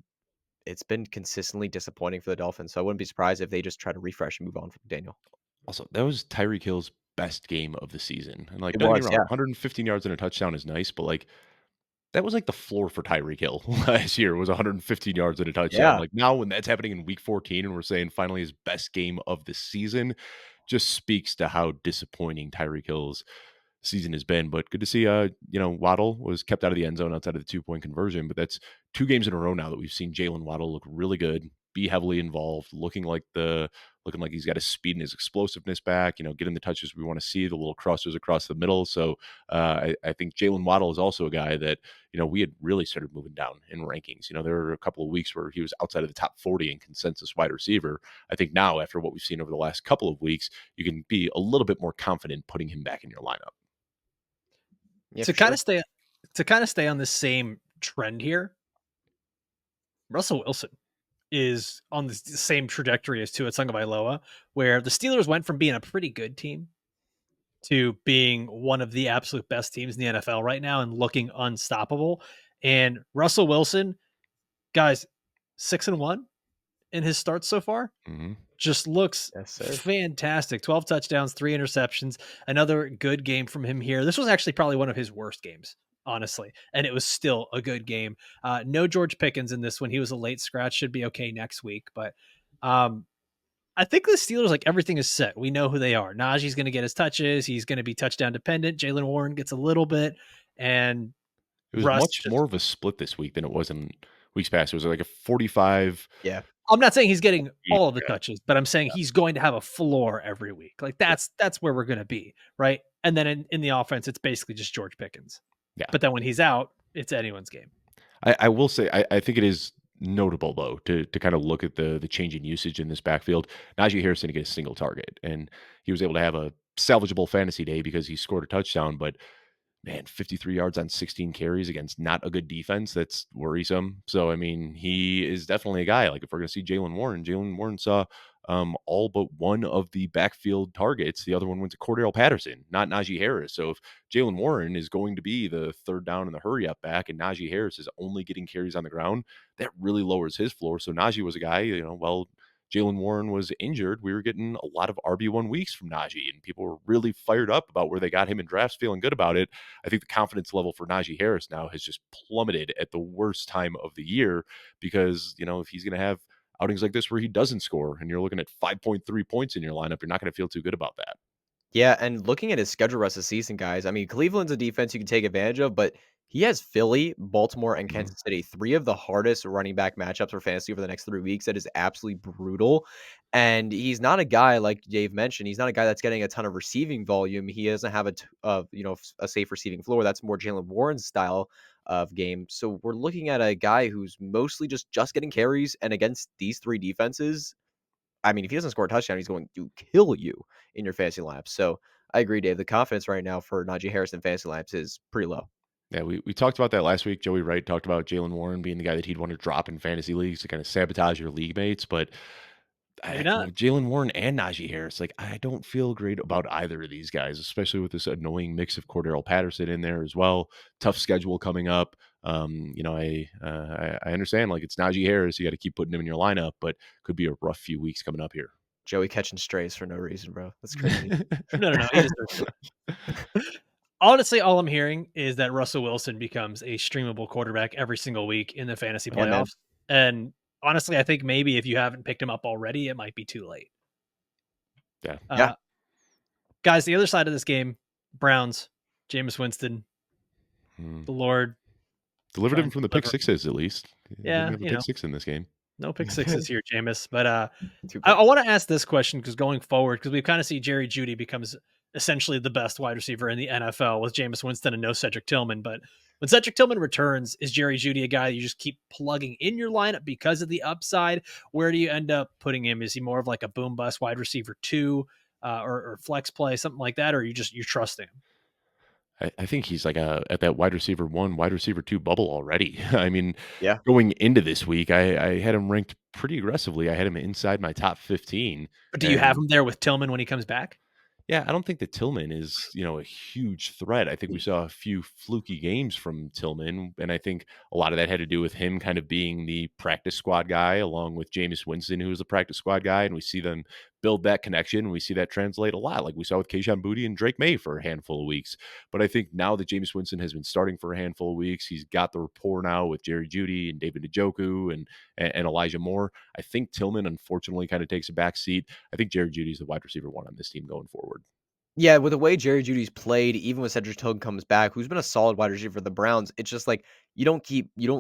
it's been consistently disappointing for the Dolphins. So I wouldn't be surprised if they just try to refresh and move on from Daniel. Also, that was Tyreek Hill's best game of the season. And, like, It don't get me was, wrong, yeah. 115 yards and a touchdown is nice, but, like, that was, like, the floor for Tyreek Hill last year was 115 yards and a touchdown. Yeah. Like, now when that's happening in week 14 and we're saying finally his best game of the season, just speaks to how disappointing Tyreek Hill's season has been. But good to see, Waddle was kept out of the end zone outside of the 2-point conversion. But that's 2 games in a row now that we've seen Jalen Waddle look really good, be heavily involved, looking like he's got his speed and his explosiveness back, getting the touches we want to see, the little crossers across the middle. So I think Jalen Waddle is also a guy that, we had really started moving down in rankings. There were a couple of weeks where he was outside of the top 40 in consensus wide receiver. I think now, after what we've seen over the last couple of weeks, you can be a little bit more confident putting him back in your lineup. Yeah, To for kind sure. of stay to kind of stay on the same trend here, Russell Wilson is on the same trajectory as Tua Tagovailoa, where the Steelers went from being a pretty good team to being one of the absolute best teams in the NFL right now and looking unstoppable. And Russell Wilson, guys, 6-1 in his starts so far, Hmm. just looks Yes, sir. fantastic. 12 touchdowns, 3 interceptions, another good game from him here. This was actually probably one of his worst games, honestly, and it was still a good game. No George Pickens in this one. He was a late scratch, should be okay next week, but I think the Steelers, like, everything is set. We know who they are. Najee's going to get his touches. He's going to be touchdown dependent. Jalen Warren gets a little bit, and It was Russ much just. more of a split this week than it was in weeks past. It was like a 45. Yeah. I'm not saying he's getting all of the Yeah. touches, but I'm saying he's going to have a floor every week. Like, that's where we're going to be, right? And then in the offense, it's basically just George Pickens. Yeah. But then when he's out, it's anyone's game. I will say I think it is notable though to kind of look at the change in usage in this backfield. Najee Harris didn't get a single target, and he was able to have a salvageable fantasy day because he scored a touchdown. But man, 53 yards on 16 carries against not a good defense. That's worrisome. So, I mean, he is definitely a guy. Like, if we're going to see Jalen Warren saw all but one of the backfield targets. The other one went to Cordell Patterson, not Najee Harris. So, if Jalen Warren is going to be the third down and the hurry up back, and Najee Harris is only getting carries on the ground, that really lowers his floor. So, Najee was a guy, Jalen Warren was injured, we were getting a lot of RB1 weeks from Najee, and people were really fired up about where they got him in drafts, feeling good about it. I think the confidence level for Najee Harris now has just plummeted at the worst time of the year because, if he's going to have outings like this where he doesn't score and you're looking at 5.3 points in your lineup, you're not going to feel too good about that. Yeah, and looking at his schedule rest of the season, guys, I mean, Cleveland's a defense you can take advantage of, but he has Philly, Baltimore, and Mhm. Kansas City, three of the hardest running back matchups for fantasy over the next 3 weeks. That is absolutely brutal. And he's not a guy, like Dave mentioned, he's not a guy that's getting a ton of receiving volume. He doesn't have a safe receiving floor. That's more Jalen Warren's style of game. So we're looking at a guy who's mostly just getting carries, and against these three defenses, I mean, if he doesn't score a touchdown, he's going to kill you in your fantasy lineup. So I agree, Dave. The confidence right now for Najee Harris in fantasy lineups is pretty low. Yeah, we talked about that last week. Joey Wright talked about Jalen Warren being the guy that he'd want to drop in fantasy leagues to kind of sabotage your league mates. But Maybe not. Jalen Warren and Najee Harris, like I don't feel great about either of these guys, especially with this annoying mix of Cordero Patterson in there as well. Tough schedule coming up. I understand like it's Najee Harris, you got to keep putting him in your lineup, but could be a rough few weeks coming up here. Joey catching strays for no reason, bro. That's crazy. No. He deserves it. Honestly, all I'm hearing is that Russell Wilson becomes a streamable quarterback every single week in the fantasy Yeah, man. playoffs. And honestly, I think maybe if you haven't picked him up already, it might be too late. Yeah. Yeah. Guys, the other side of this game, Browns, Jameis Winston, Hmm. the Lord. Delivered trying him to from the pick deliver. sixes at least. He Yeah, didn't have a pick six in this game. no pick sixes here, Jameis. But Two I picks. want to ask this question because going forward, because we kind of see Jerry Jeudy becomes essentially the best wide receiver in the NFL with Jameis Winston and no Cedric Tillman. But when Cedric Tillman returns, is Jerry Jeudy a guy you just keep plugging in your lineup because of the upside? Where do you end up putting him? Is he more of like a boom bust wide receiver two or flex play, something like that? Or you trust him? I think he's like at that wide receiver one, wide receiver two bubble already. I mean, Yeah. going into this week, I had him ranked pretty aggressively. I had him inside my top 15. But do you have And him there with Tillman when he comes back? yeah, I don't think that Tillman is, a huge threat. I think we saw a few fluky games from Tillman, and I think a lot of that had to do with him kind of being the practice squad guy, along with Jameis Winston, who was the practice squad guy, and we see them build that connection. And we see that translate a lot, like we saw with Kayshon Boutte and Drake May for a handful of weeks. But I think now that Jameis Winston has been starting for a handful of weeks, he's got the rapport now with Jerry Jeudy and David Njoku and Elijah Moore. I think Tillman, unfortunately, kind of takes a back seat. I think Jerry Jeudy is the wide receiver one on this team going forward. Yeah, with the way Jerry Jeudy's played, even when Cedric Tillman comes back, who's been a solid wide receiver for the Browns, it's just like you don't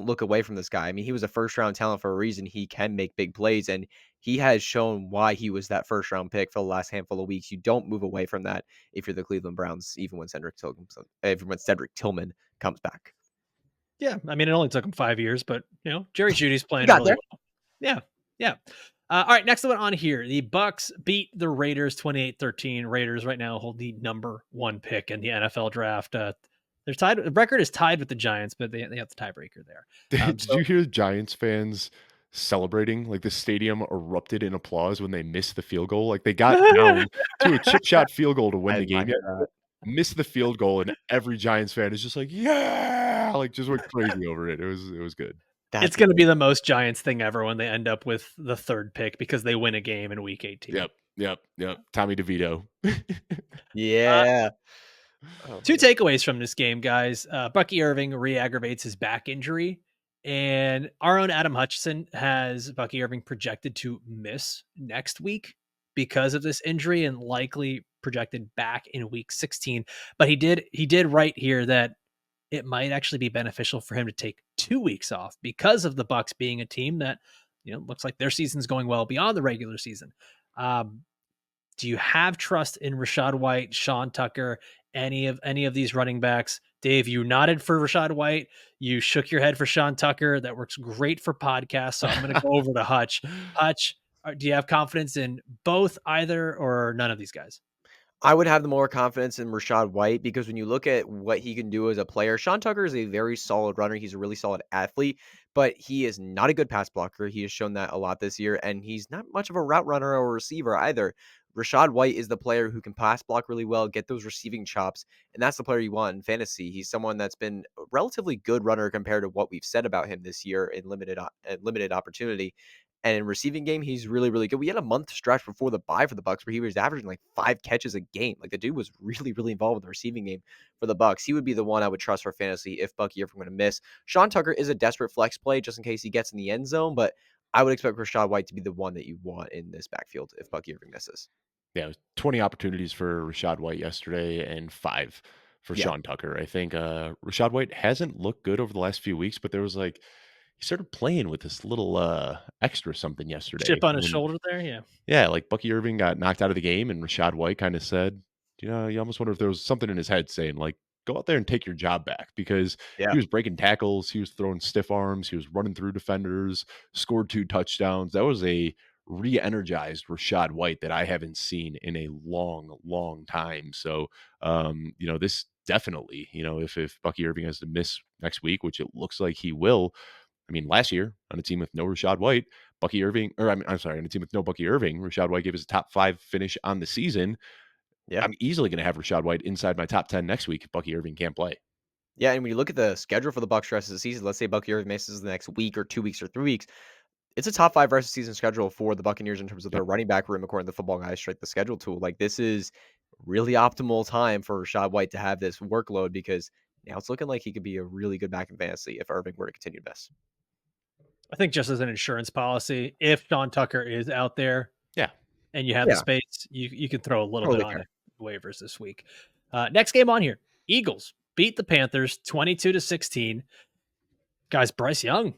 look away from this guy. I mean, he was a first round talent for a reason. He can make big plays, and he has shown why he was that first round pick for the last handful of weeks. You don't move away from that if you're the Cleveland Browns, even when Cedric Tillman comes back. Yeah, I mean, it only took him 5 years, but Jerry Judy's He playing got really there. well. Yeah, yeah. All right, next one on here. The Bucs beat the Raiders 28-13. Raiders right now hold the number 1 pick in the NFL draft. They're tied. The record is tied with the Giants, but they have the tiebreaker there. Did you hear Giants fans celebrating? Like the stadium erupted in applause when they missed the field goal. Like they got down to a chip shot field goal to win I the did not game, hear that. missed the field goal, and every Giants fan is just like, yeah, like just went crazy over it. It was good. It's That's going to be the most Giants thing ever when they end up with the 3rd pick because they win a game in Week 18. Yep. Tommy DeVito. Uh, yeah. Oh, 2 man. takeaways from this game, guys. Bucky Irving re-aggravates his back injury, and our own Adam Hutchinson has Bucky Irving projected to miss next week because of this injury and likely projected back in Week 16. But he did write here that it might actually be beneficial for him to take 2 weeks off because of the Bucs being a team that looks like their season's going well beyond the regular season. Um, do you have trust in Rashad White, Sean Tucker, any of these running backs? Dave, you nodded for Rashad White. You shook your head for Sean Tucker. That works great for podcasts. So I'm going to go over to Hutch. Hutch, do you have confidence in both, either, or none of these guys? I would have the more confidence in Rashad White because when you look at what he can do as a player, Sean Tucker is a very solid runner. He's a really solid athlete, but he is not a good pass blocker. He has shown that a lot this year, and he's not much of a route runner or receiver either. Rashad White is the player who can pass block really well, get those receiving chops, and that's the player you want in fantasy. He's someone that's been a relatively good runner compared to what we've said about him this year in limited opportunity. And in receiving game, he's really, really good. We had a month stretch before the bye for the Bucs where he was averaging like 5 catches a game. Like the dude was really, really involved with the receiving game for the Bucs. He would be the one I would trust for fantasy if Bucky Irving going to miss. Sean Tucker is a desperate flex play just in case he gets in the end zone, but I would expect Rachaad White to be the one that you want in this backfield if Bucky Irving misses. Yeah, it was 20 opportunities for Rachaad White yesterday and 5 for Yeah. Sean Tucker. I think Rachaad White hasn't looked good over the last few weeks, but there was like he started playing with this little extra something yesterday. Chip on his When shoulder there, yeah. yeah, like Bucky Irving got knocked out of the game, and Rachaad White kind of said, you almost wonder if there was something in his head saying, like, go out there and take your job back because Yeah. he was breaking tackles, he was throwing stiff arms, he was running through defenders, scored 2 touchdowns. That was a re-energized Rachaad White that I haven't seen in a long, long time. So, this definitely, if Bucky Irving has to miss next week, which it looks like he will. I mean, last year on a team with no Rachaad White, Bucky Irving, or I'm sorry, on a team with no Bucky Irving, Rachaad White gave us a top 5 finish on the season. Yeah. I'm easily going to have Rachaad White inside my top 10 next week if Bucky Irving can't play. Yeah, and when you look at the schedule for the Bucs rest of the season, let's say Bucky Irving misses the next week or 2 weeks or 3 weeks, it's a top 5 rest of season schedule for the Buccaneers in terms of their Yep. running back room according to the Football Guys strength the schedule tool. Like this is really optimal time for Rachaad White to have this workload because now it's looking like he could be a really good back in fantasy if Irving were to continue to miss. I think just as an insurance policy, if Sean Tucker is out there Yeah. and you have the Yeah. space, you can throw a little Totally bit on fair. it waivers this week. Next game on here, Eagles beat the Panthers 22-16. Guys, Bryce Young,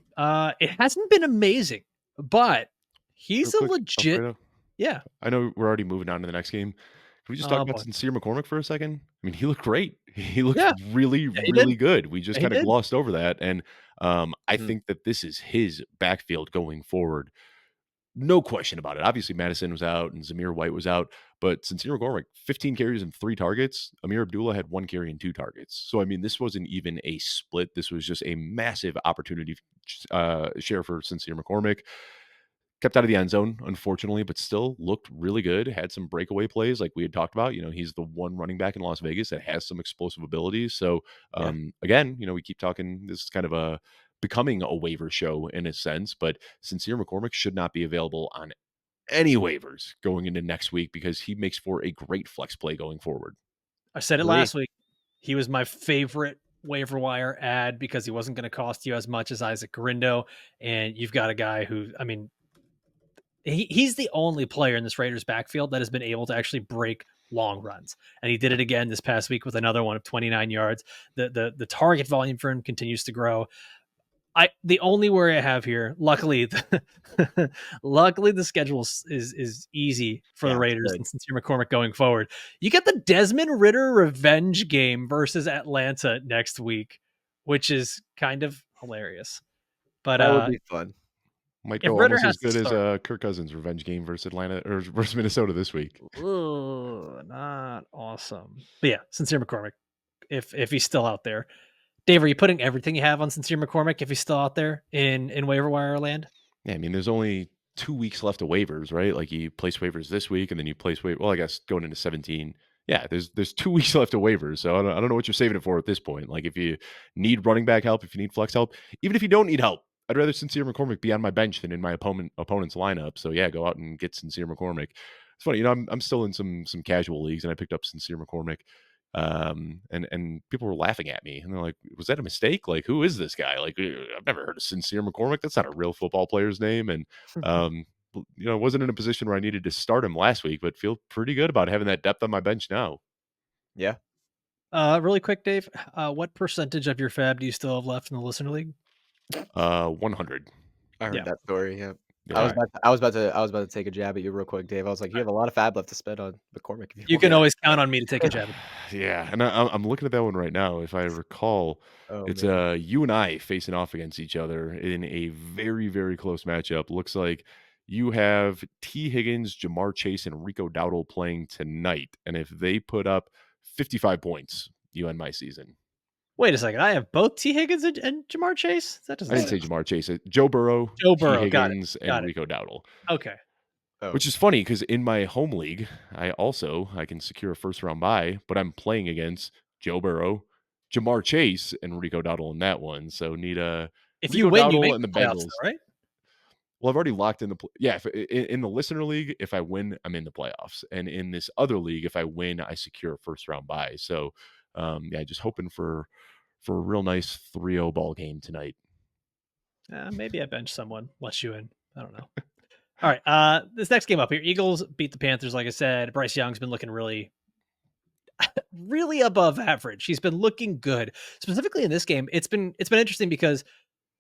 it hasn't been amazing, but he's Real a quick, legit, Alfredo, yeah. I know we're already moving on to the next game. Can we just talk Oh about boy, Sincere McCormick for a second? I mean, he looked great. He looked yeah, really, yeah, he did, really good. We just yeah, he kind of did. glossed over that. And I Mhm. think that this is his backfield going forward. No question about it. Obviously, Madison was out and Zamir White was out, but Sincere McCormick, 15 carries and 3 targets. Amir Abdullah had 1 carry and 2 targets. So, I mean, this wasn't even a split. This was just a massive opportunity share for Sincere McCormick. Kept out of the end zone, unfortunately, but still looked really good. Had some breakaway plays like we had talked about. He's the one running back in Las Vegas that has some explosive abilities. So, Yeah. again, we keep talking. This is kind of becoming a waiver show in a sense, but Sincere McCormick should not be available on any waivers going into next week because he makes for a great flex play going forward. I said it Agree. last week. He was my favorite waiver wire ad because he wasn't going to cost you as much as Isaac Garindo, and you've got a guy who, I mean, he's the only player in this Raiders backfield that has been able to actually break long runs. And he did it again this past week with another one of 29 yards. The target volume for him continues to grow. The only worry I have here, luckily, luckily the schedule is easy for the Yeah, it's Raiders good. and Sincere McCormick going forward. You get the Desmond Ritter revenge game versus Atlanta next week, which is kind of hilarious. But That would be fun. Might if go Ritter almost as has to good as start, Kirk Cousins' revenge game versus Atlanta or versus Minnesota this week. ugh, not awesome. But yeah, Sincere McCormick, if he's still out there. Dave, are you putting everything you have on Sincere McCormick if he's still out there in waiver wire land? Yeah, I mean, there's only 2 weeks left of waivers, right? Like you place waivers this week, and then you place Well, I guess going into 17. Yeah, there's 2 weeks left of waivers, so I don't know what you're saving it for at this point. Like if you need running back help, if you need flex help, even if you don't need help, I'd rather Sincere McCormick be on my bench than in my opponent's lineup. So yeah, go out and get Sincere McCormick. It's funny, I'm still in some casual leagues, and I picked up Sincere McCormick. And people were laughing at me and they're like, was that a mistake? Like, who is this guy? Like, I've never heard of Sincere McCormick. That's not a real football player's name. And, wasn't in a position where I needed to start him last week, but feel pretty good about having that depth on my bench now. Yeah. Really quick, Dave, what percentage of your fab do you still have left in the listener league? 100. I heard Yeah. that story. Yeah. Yeah. I was about to take a jab at you real quick, Dave. I was like, you have a lot of fab left to spend on McCormick if you You want. can always count on me to take a jab. Yeah, and I'm looking at that one right now. If I recall, Oh it's man. you and I facing off against each other in a very, very close matchup. Looks like you have T. Higgins, Jamar Chase, and Rico Dowdle playing tonight. And if they put up 55 points, you end my season. Wait a second. I have both T. Higgins and Jamar Chase. That I doesn't didn't seem say Jamar Chase. Joe Burrow, Joe T. Burrow. Got it. Higgins, and Got it. Rico Dowdle. Okay. Oh. Which is funny because in my home league, I can secure a first round bye, but I'm playing against Joe Burrow, Jamar Chase, and Rico Dowdle in that one. So need a If you Rico win, you Dowdle make and the the playoffs, Bengals. though, right? Well, I've already locked in the yeah, if in the listener league, if I win, I'm in the playoffs, and in this other league, if I win, I secure a first round bye. So, yeah, just hoping for a real nice 3-0 ball game tonight. Maybe I bench someone, let you in. I don't know. All right. This next game up here, Eagles beat the Panthers. Like I said, Bryce Young's been looking really, really above average. He's been looking good. Specifically in this game, it's been interesting because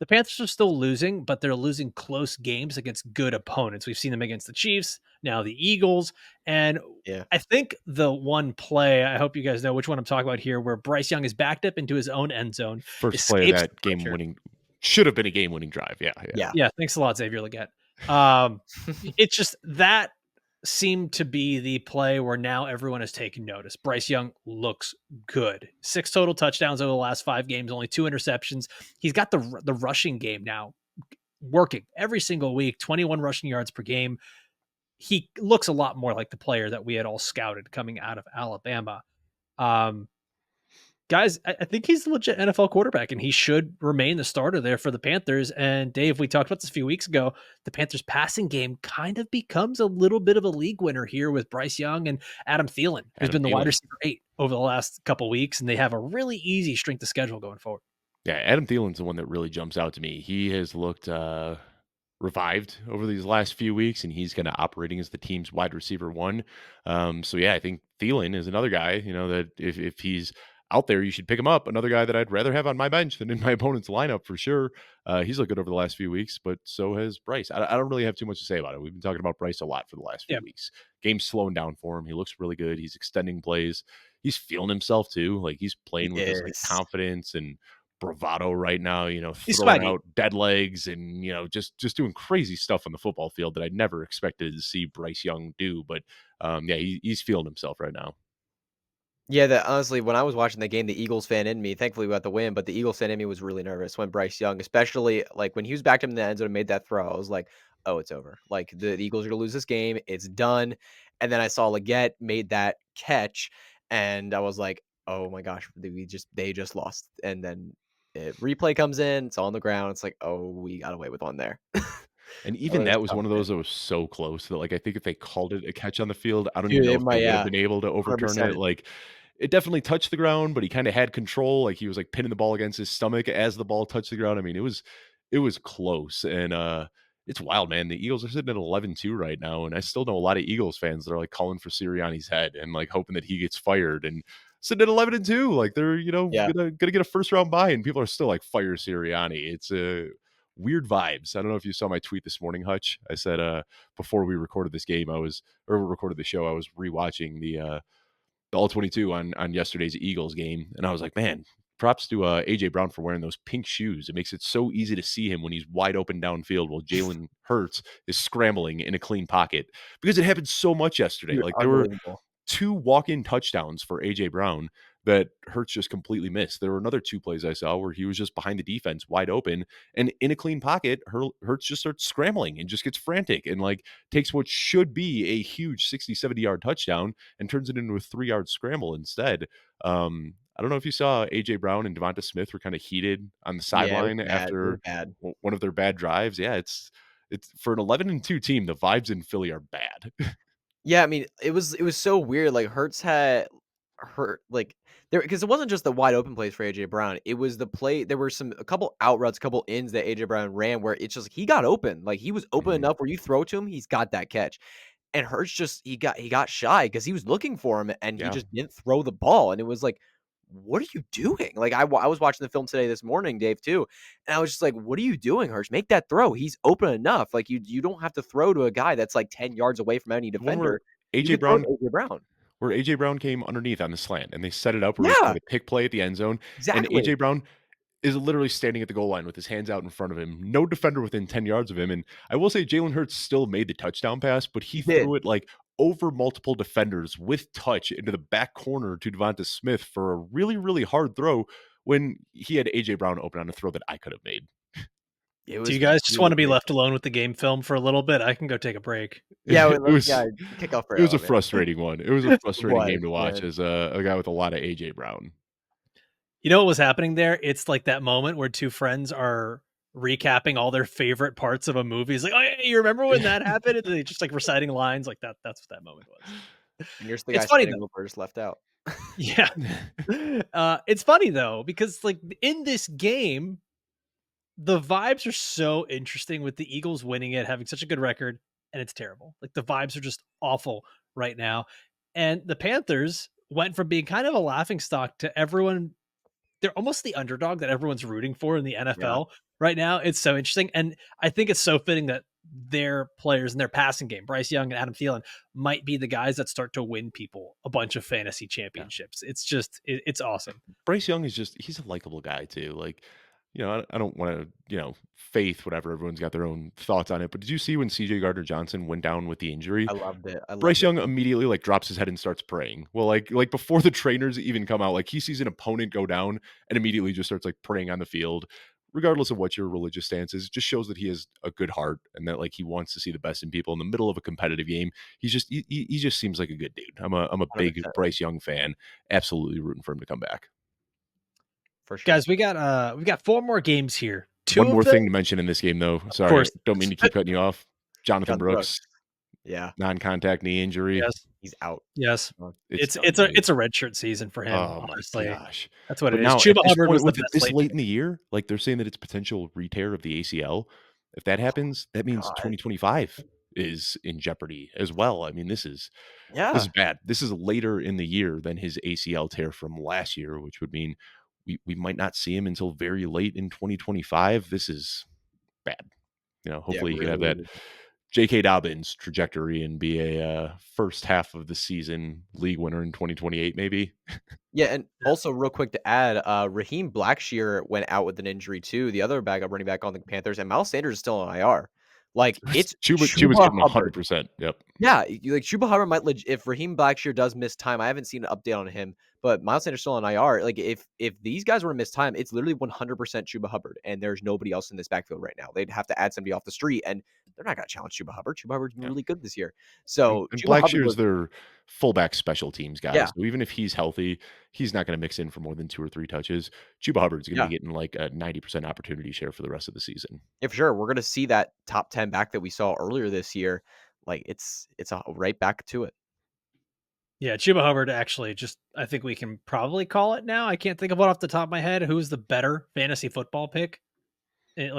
the Panthers are still losing, but they're losing close games against good opponents. We've seen them against the Chiefs, now the Eagles, and Yeah. I think the one play, I hope you guys know which one I'm talking about here, where Bryce Young is backed up into his own end zone, First play of escapes the that game pressure. winning should have been a game winning drive. Yeah, yeah. Yeah. Yeah, thanks a lot, Xavier Legette. It's just that seemed to be the play where now everyone is taking notice. Bryce Young looks good. 6 total touchdowns over the last 5 games, only 2 interceptions. He's got the rushing game now working every single week, 21 rushing yards per game. He looks a lot more like the player that we had all scouted coming out of Alabama. Um, Guys, I think he's a legit NFL quarterback, and he should remain the starter there for the Panthers. And Dave, we talked about this a few weeks ago. The Panthers' passing game kind of becomes a little bit of a league winner here with Bryce Young and Adam Thielen, who's Adam been the wide Thielen. receiver 8 over the last couple weeks, and they have a really easy strength of schedule going forward. Yeah, Adam Thielen's the one that really jumps out to me. He has looked revived over these last few weeks, and he's kind of operating as the team's wide receiver 1. So yeah, I think Thielen is another guy, that if he's out there, you should pick him up. Another guy that I'd rather have on my bench than in my opponent's lineup for sure. He's looked good over the last few weeks, but so has Bryce. I don't really have too much to say about it. We've been talking about Bryce a lot for the last few Yeah. weeks. Game's slowing down for him. He looks really good. He's extending plays. He's feeling himself too. Like he's playing with his confidence and bravado right now, He's throwing swaggy. out dead legs and, just doing crazy stuff on the football field that I never expected to see Bryce Young do. But yeah, he's feeling himself right now. Yeah, that honestly, when I was watching the game, the Eagles fan in me, thankfully we got the win, but the Eagles fan in me was really nervous when Bryce Young, especially like when he was backed up in the end zone and made that throw, I was like, oh, it's over. Like the Eagles are gonna lose this game. It's done. And then I saw Leggett made that catch, and I was like, oh my gosh, they just lost. And then replay comes in, it's on the ground. It's like, oh, we got away with one there. And That even was that was tough, one of man. those that was so close that, like, I think if they called it a catch on the field, I don't even Dude, know it if they might, would have yeah, been able to overturn 100%. it. Like, it definitely touched the ground, but he kind of had control. Like he was like pinning the ball against his stomach as the ball touched the ground. I mean, it was close. And it's wild, man. The Eagles are sitting at 11-2 right now, and I still know a lot of Eagles fans that are like calling for Sirianni's head and like hoping that he gets fired and sitting at 11-2. Like they're, Yeah. gonna get a first round bye, and people are still like fire Sirianni. It's weird vibes. I don't know if you saw my tweet this morning, Hutch. I said before we recorded this game, recorded the show, I was rewatching the all 22 on yesterday's Eagles game, and I was like, man, props to AJ Brown for wearing those pink shoes. It makes it so easy to see him when he's wide open downfield while Jalen Hurts is scrambling in a clean pocket, because it happened so much yesterday. Dude, Like there were unbelievable. 2 walk-in touchdowns for AJ Brown that Hurts just completely missed. There were another 2 plays I saw where he was just behind the defense wide open, and in a clean pocket, Hurts just starts scrambling and just gets frantic and like takes what should be a huge 60, 70-yard touchdown and turns it into a 3-yard scramble instead. I don't know if you saw AJ Brown and Devonta Smith were kind of heated on the Yeah, it was sideline bad. It was after bad. one of their bad drives. Yeah, it's for an 11-2 team, the vibes in Philly are bad. Yeah, I mean, it was so weird. Like Hertz had hurt like there because it wasn't just the wide open plays for AJ Brown. It was the play. There were a couple out routes, a couple ins that AJ Brown ran where it's just he got open. Like he was open Mhm. enough where you throw to him, he's got that catch. And Hurts just he got shy because he was looking for him and he Yeah. just didn't throw the ball. And it was like, what are you doing? Like I was watching the film today this morning, Dave too, and I was just like, what are you doing, Hurts? Make that throw. He's open enough. Like you don't have to throw to a guy that's like 10 yards away from any The one where defender. You AJ could throw to Brown AJ Brown. where AJ Brown came underneath on the slant and they set it up where he's Yeah, trying to pick play at the end zone, and exactly. AJ Brown is literally standing at the goal line with his hands out in front of him. No defender within 10 yards of him. And I will say Jalen Hurts still made the touchdown pass, but he He did. threw it like over multiple defenders with touch into the back corner to Devonta Smith for a really, really hard throw when he had AJ Brown open on a throw that I could have made. It Do was you guys just want really to be great. left alone with the game film for a little bit? I can go take a break. Yeah, It yeah, was kick off it was a Fredo, man. frustrating one. It was a It frustrating was, game to watch man. as a guy with a lot of AJ Brown. You know what was happening there? It's like that moment where two friends are recapping all their favorite parts of a movie. He's like, "Oh, yeah, you remember when that happened?" And they just like reciting lines like that. That's what that moment was. And you're the It's guy funny standing though. over just left out. Yeah. It's funny though, because like in this game, the vibes are so interesting with the Eagles winning it, having such a good record, and it's terrible. Like the vibes are just awful right now. And the Panthers went from being kind of a laughing stock to everyone. They're almost the underdog that everyone's rooting for in the Yeah, NFL right now. It's so interesting. And I think it's so fitting that their players in their passing game, Bryce Young and Adam Thielen, might be the guys that start to win people a bunch of fantasy Yeah. championships. It's just, it's awesome. Bryce Young is just he's a likable guy too. Like, I don't want to, faith whatever. Everyone's got their own thoughts on it. But did you see when CJ Gardner Johnson went down with the injury? I loved it. I Bryce loved it. Young immediately like drops his head and starts praying. Well, like before the trainers even come out, like he sees an opponent go down and immediately just starts like praying on the field. Regardless of what your religious stance is, it just shows that he has a good heart and that like he wants to see the best in people in the middle of a competitive game. He just seems like a good dude. I'm a big 100%, Bryce Young fan. Absolutely rooting for him to come back. for sure. Guys, we got 4 more games here. One 2 of more them, thing to mention in this game, though. of Sorry, course. don't mean to keep cutting you off. Jonathan John Brooks, Brooks. Yeah, non-contact knee injury. Yes. he's out. Yes. It's It's done, it's a dude. it's a redshirt season for him, Oh my honestly. gosh. That's what But it is. now at Chuba this Hubbard point, was the with it best this late late pick. in the year, like they're saying that it's potential re-tear of the ACL. If that happens, that means God. 2025 is in jeopardy as well. I mean, this Yeah, is bad. This is later in the year than his ACL tear from last year, which would mean we might not see him until very late in 2025. This is bad. yeah, Hopefully he can have really, that really. J.K. Dobbins trajectory and be a first half of the season league winner in 2028, maybe. Yeah, and also real quick to add, Raheem Blackshear went out with an injury too, the other backup running back on the Panthers, and Miles Sanders is still on IR. Like, it's Chuba's Chuba getting Hubbard. 100%. Yep. Yeah, like Chuba Hubbard might if Raheem Blackshear does miss time, I haven't seen an update on him, but Miles Sanders still on IR. Like if these guys were to miss time, it's literally 100% Chuba Hubbard, and there's nobody else in this backfield right now. They'd have to add somebody off the street, and they're not going to challenge Chuba Hubbard. Chuba Hubbard's been Yeah. really good this year, And, so and Chuba Hubbard Blackshear's was their fullback special teams guy. yeah, So even if he's healthy, he's not going to mix in for more than 2 or 3 touches. Chuba Hubbard's going to yeah, be getting like a 90% opportunity share for the rest of the season. yeah, for sure. We're going to see that top 10 back that we saw earlier this year. Like it's right back to it. Yeah, Chuba Hubbard actually just I think we can probably call it now. I can't think of one off the top of my head. Who's the better fantasy football pick in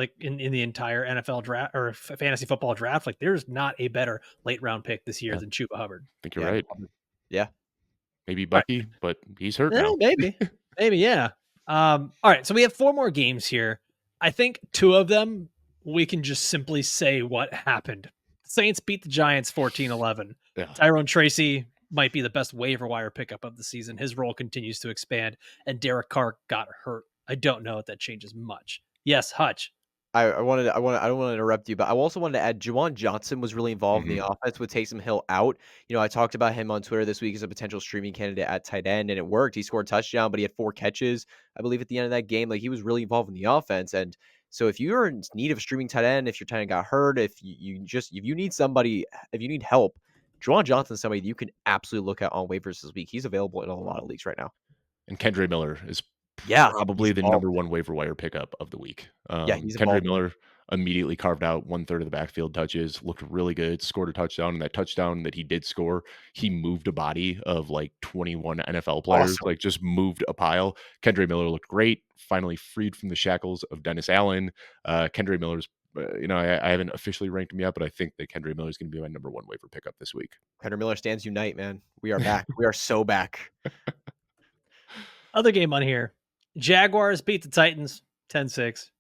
the entire NFL draft or fantasy football draft? Like there's not a better late round pick this year Yeah, I than Chuba Hubbard. think you're Yeah, right. Hubbard. Yeah, Maybe All right. Bucky, but he's hurt now. Maybe. Maybe, yeah. All right, so we have 4 more games here. I think 2 of them we can just simply say what happened. Saints beat the Giants 14-11. Yeah. Tyrone Tracy might be the best waiver wire pickup of the season. His role continues to expand, and Derek Carr got hurt. I don't know if that changes much. Yes, Hutch. I don't want to interrupt you, but I also wanted to add Juwan Johnson was really involved in Mhm. the offense with Taysom Hill out. I talked about him on Twitter this week as a potential streaming candidate at tight end, and it worked. He scored a touchdown, but he had 4 catches, I believe, at the end of that game. Like he was really involved in the offense. And so if you're in need of a streaming tight end, if your tight end got hurt, if you need somebody, if you need help, Juwan Johnson is somebody that you can absolutely look at on waivers this week. He's available in a lot of leagues right now. And Kendra Miller is Yeah, probably he's the involved. number 1 waiver wire pickup of the week. Yeah, he's Kendra involved. Miller immediately carved out 1/3 of the backfield touches, looked really good, scored a touchdown, and that touchdown that he did score, he moved a body of like 21 NFL players, Awesome. like just moved a pile. Kendra Miller looked great, finally freed from the shackles of Dennis Allen. Kendra Miller's, I haven't officially ranked him yet, but I think that Kendra Miller is going to be my number 1 waiver pickup this week. Kendra Miller stands unite, man. We are back. We are so back. Other game on here. Jaguars beat the Titans 10-6.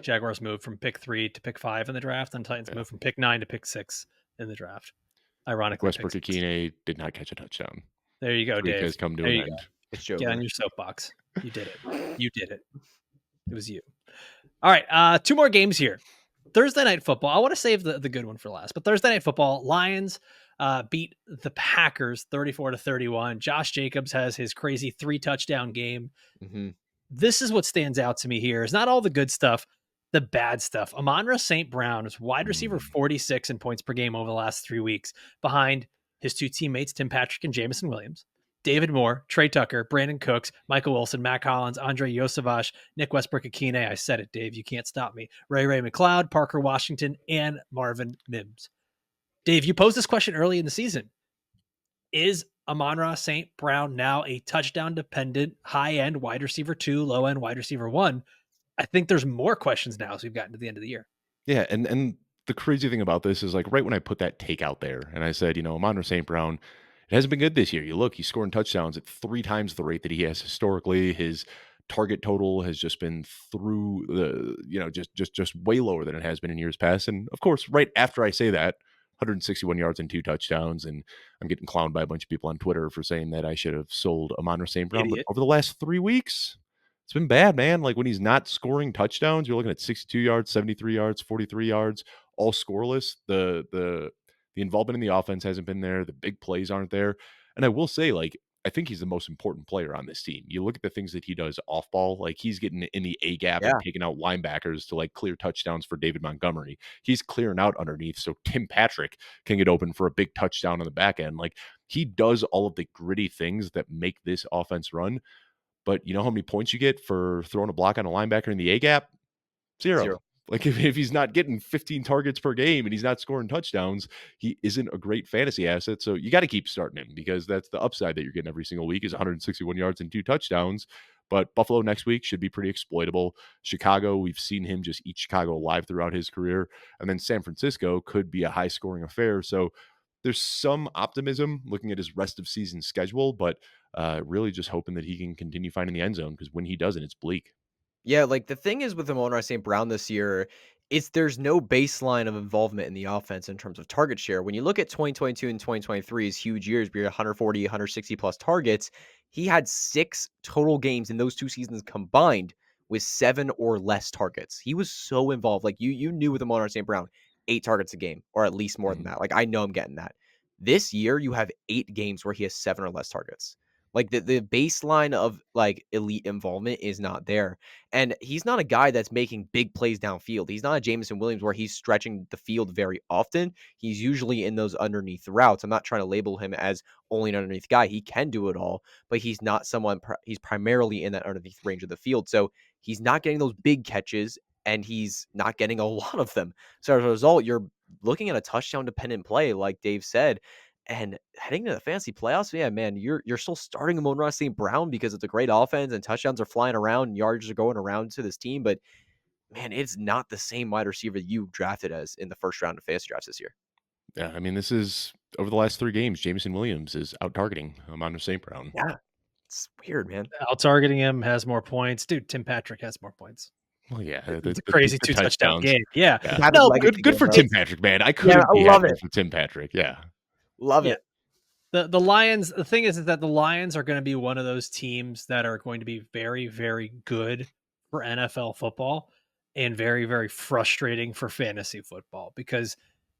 Jaguars moved from pick 3 to pick 5 in the draft, and Titans moved from pick 9 to pick 6 in the draft. Ironically, Westbrook pick 6. Akine did not catch a touchdown. There you go, This week Dave. has come to There an you end. go. It's Get Joker. on your soapbox. You did it. You did it. It was you. All right. 2 more games here. Thursday night football. I want to save the good one for last, but Thursday night football, Lions beat the Packers 34-31. Josh Jacobs has his crazy 3 touchdown game. Mm-hmm. This is what stands out to me here. Is not all the good stuff, the bad stuff. Amon-Ra St. Brown is wide receiver 46 in points per game over the last 3 weeks, behind his 2 teammates, Tim Patrick and Jamison Williams. David Moore, Trey Tucker, Brandon Cooks, Michael Wilson, Matt Collins, Andre Yosevach, Nick Westbrook-Akine. I said it, Dave. You can't stop me. Ray McLeod, Parker Washington, and Marvin Mims. Dave, you posed this question early in the season. Is Amon-Ra St. Brown now a touchdown-dependent, high-end wide receiver 2, low-end wide receiver 1? I think there's more questions now as we've gotten to the end of the year. Yeah, and the crazy thing about this is, like, right when I put that take out there and I said, Amon-Ra St. Brown, it hasn't been good this year. You look, he's scoring touchdowns at 3 times the rate that he has historically. His target total has just been through the, just way lower than it has been in years past. And of course, right after I say that, 161 yards and 2 touchdowns, and I'm getting clowned by a bunch of people on Twitter for saying that I should have sold Amon-Ra St. Brown. But Idiot. over the last 3 weeks, it's been bad, man. Like, when he's not scoring touchdowns, you're looking at 62 yards, 73 yards, 43 yards, all scoreless. The involvement in the offense hasn't been there. The big plays aren't there. And I will say, like, I think he's the most important player on this team. You look at the things that he does off ball, like he's getting in the A gap and Yeah. taking out linebackers to like clear touchdowns for David Montgomery. He's clearing out underneath so Tim Patrick can get open for a big touchdown on the back end. Like, he does all of the gritty things that make this offense run. But you know how many points you get for throwing a block on a linebacker in the A gap? Zero. Zero. Like, if he's not getting 15 targets per game and he's not scoring touchdowns, he isn't a great fantasy asset. So you got to keep starting him, because that's the upside that you're getting every single week is 161 yards and 2 touchdowns. But Buffalo next week should be pretty exploitable. Chicago, we've seen him just eat Chicago alive throughout his career. And then San Francisco could be a high-scoring affair. So there's some optimism looking at his rest of season schedule, but really just hoping that he can continue finding the end zone, because when he doesn't, it's bleak. Yeah, like, the thing is with Amon-Ra St. Brown this year, it's there's no baseline of involvement in the offense in terms of target share. When you look at 2022 and 2023's huge years, where 140, 160 plus targets, he had 6 total games in those 2 seasons combined with 7 or less targets. He was so involved. Like, you knew with Amon-Ra St. Brown, 8 targets a game, or at least more than that. Like, I know I'm getting that. This year, you have 8 games where he has 7 or less targets. Like, the baseline of, like, elite involvement is not there. And he's not a guy that's making big plays downfield. He's not a Jameson Williams where he's stretching the field very often. He's usually in those underneath routes. I'm not trying to label him as only an underneath guy. He can do it all, but he's not someone, he's primarily in that underneath range of the field. So he's not getting those big catches, and he's not getting a lot of them. So as a result, you're looking at a touchdown dependent play, like Dave said. And heading to the fantasy playoffs, yeah, man, you're still starting Amon-Ra St. Brown because it's a great offense and touchdowns are flying around and yards are going around to this team. But man, it's not the same wide receiver you drafted as in the first round of fantasy drafts this year. Yeah, I mean, this is over the last 3 games, Jameson Williams is out targeting Amon-Ra St. Brown. Yeah, it's weird, man. Out targeting him, has more points. Dude, Tim Patrick has more points. Well, yeah, It's a crazy the 2 touchdown touchdowns. game. Yeah. Yeah. Have No, his but legacy Good for game, Tim bro. Patrick, man. I couldn't I be love happier it. for Tim Patrick. Yeah. Love Yeah. it. The Lions, the thing is that the Lions are going to be one of those teams that are going to be very, very good for NFL football and very, very frustrating for fantasy football, because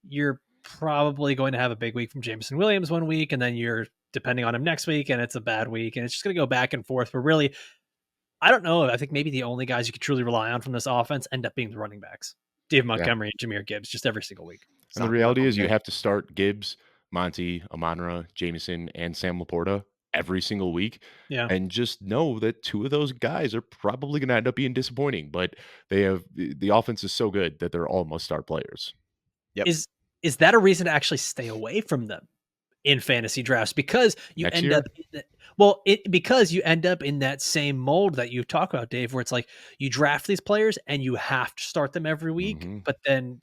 you're probably going to have a big week from Jameson Williams one week, and then you're depending on him next week, and it's a bad week, and it's just going to go back and forth. But really, I don't know. I think maybe the only guys you could truly rely on from this offense end up being the running backs, Dave Yeah. Montgomery and Jameer Gibbs, just every single week. And the reality is you have to start Gibbs, Monty, Amon-Ra, Jameson, and Sam Laporta every single week. Yeah. And just know that 2 of those guys are probably going to end up being disappointing, but they have the offense is so good that they're all must-start players. Yep. Is that a reason to actually stay away from them in fantasy drafts? Because you Next end year? up because you end up in that same mold that you talk about, Dave, where it's like you draft these players and you have to start them every week, Mhm. but then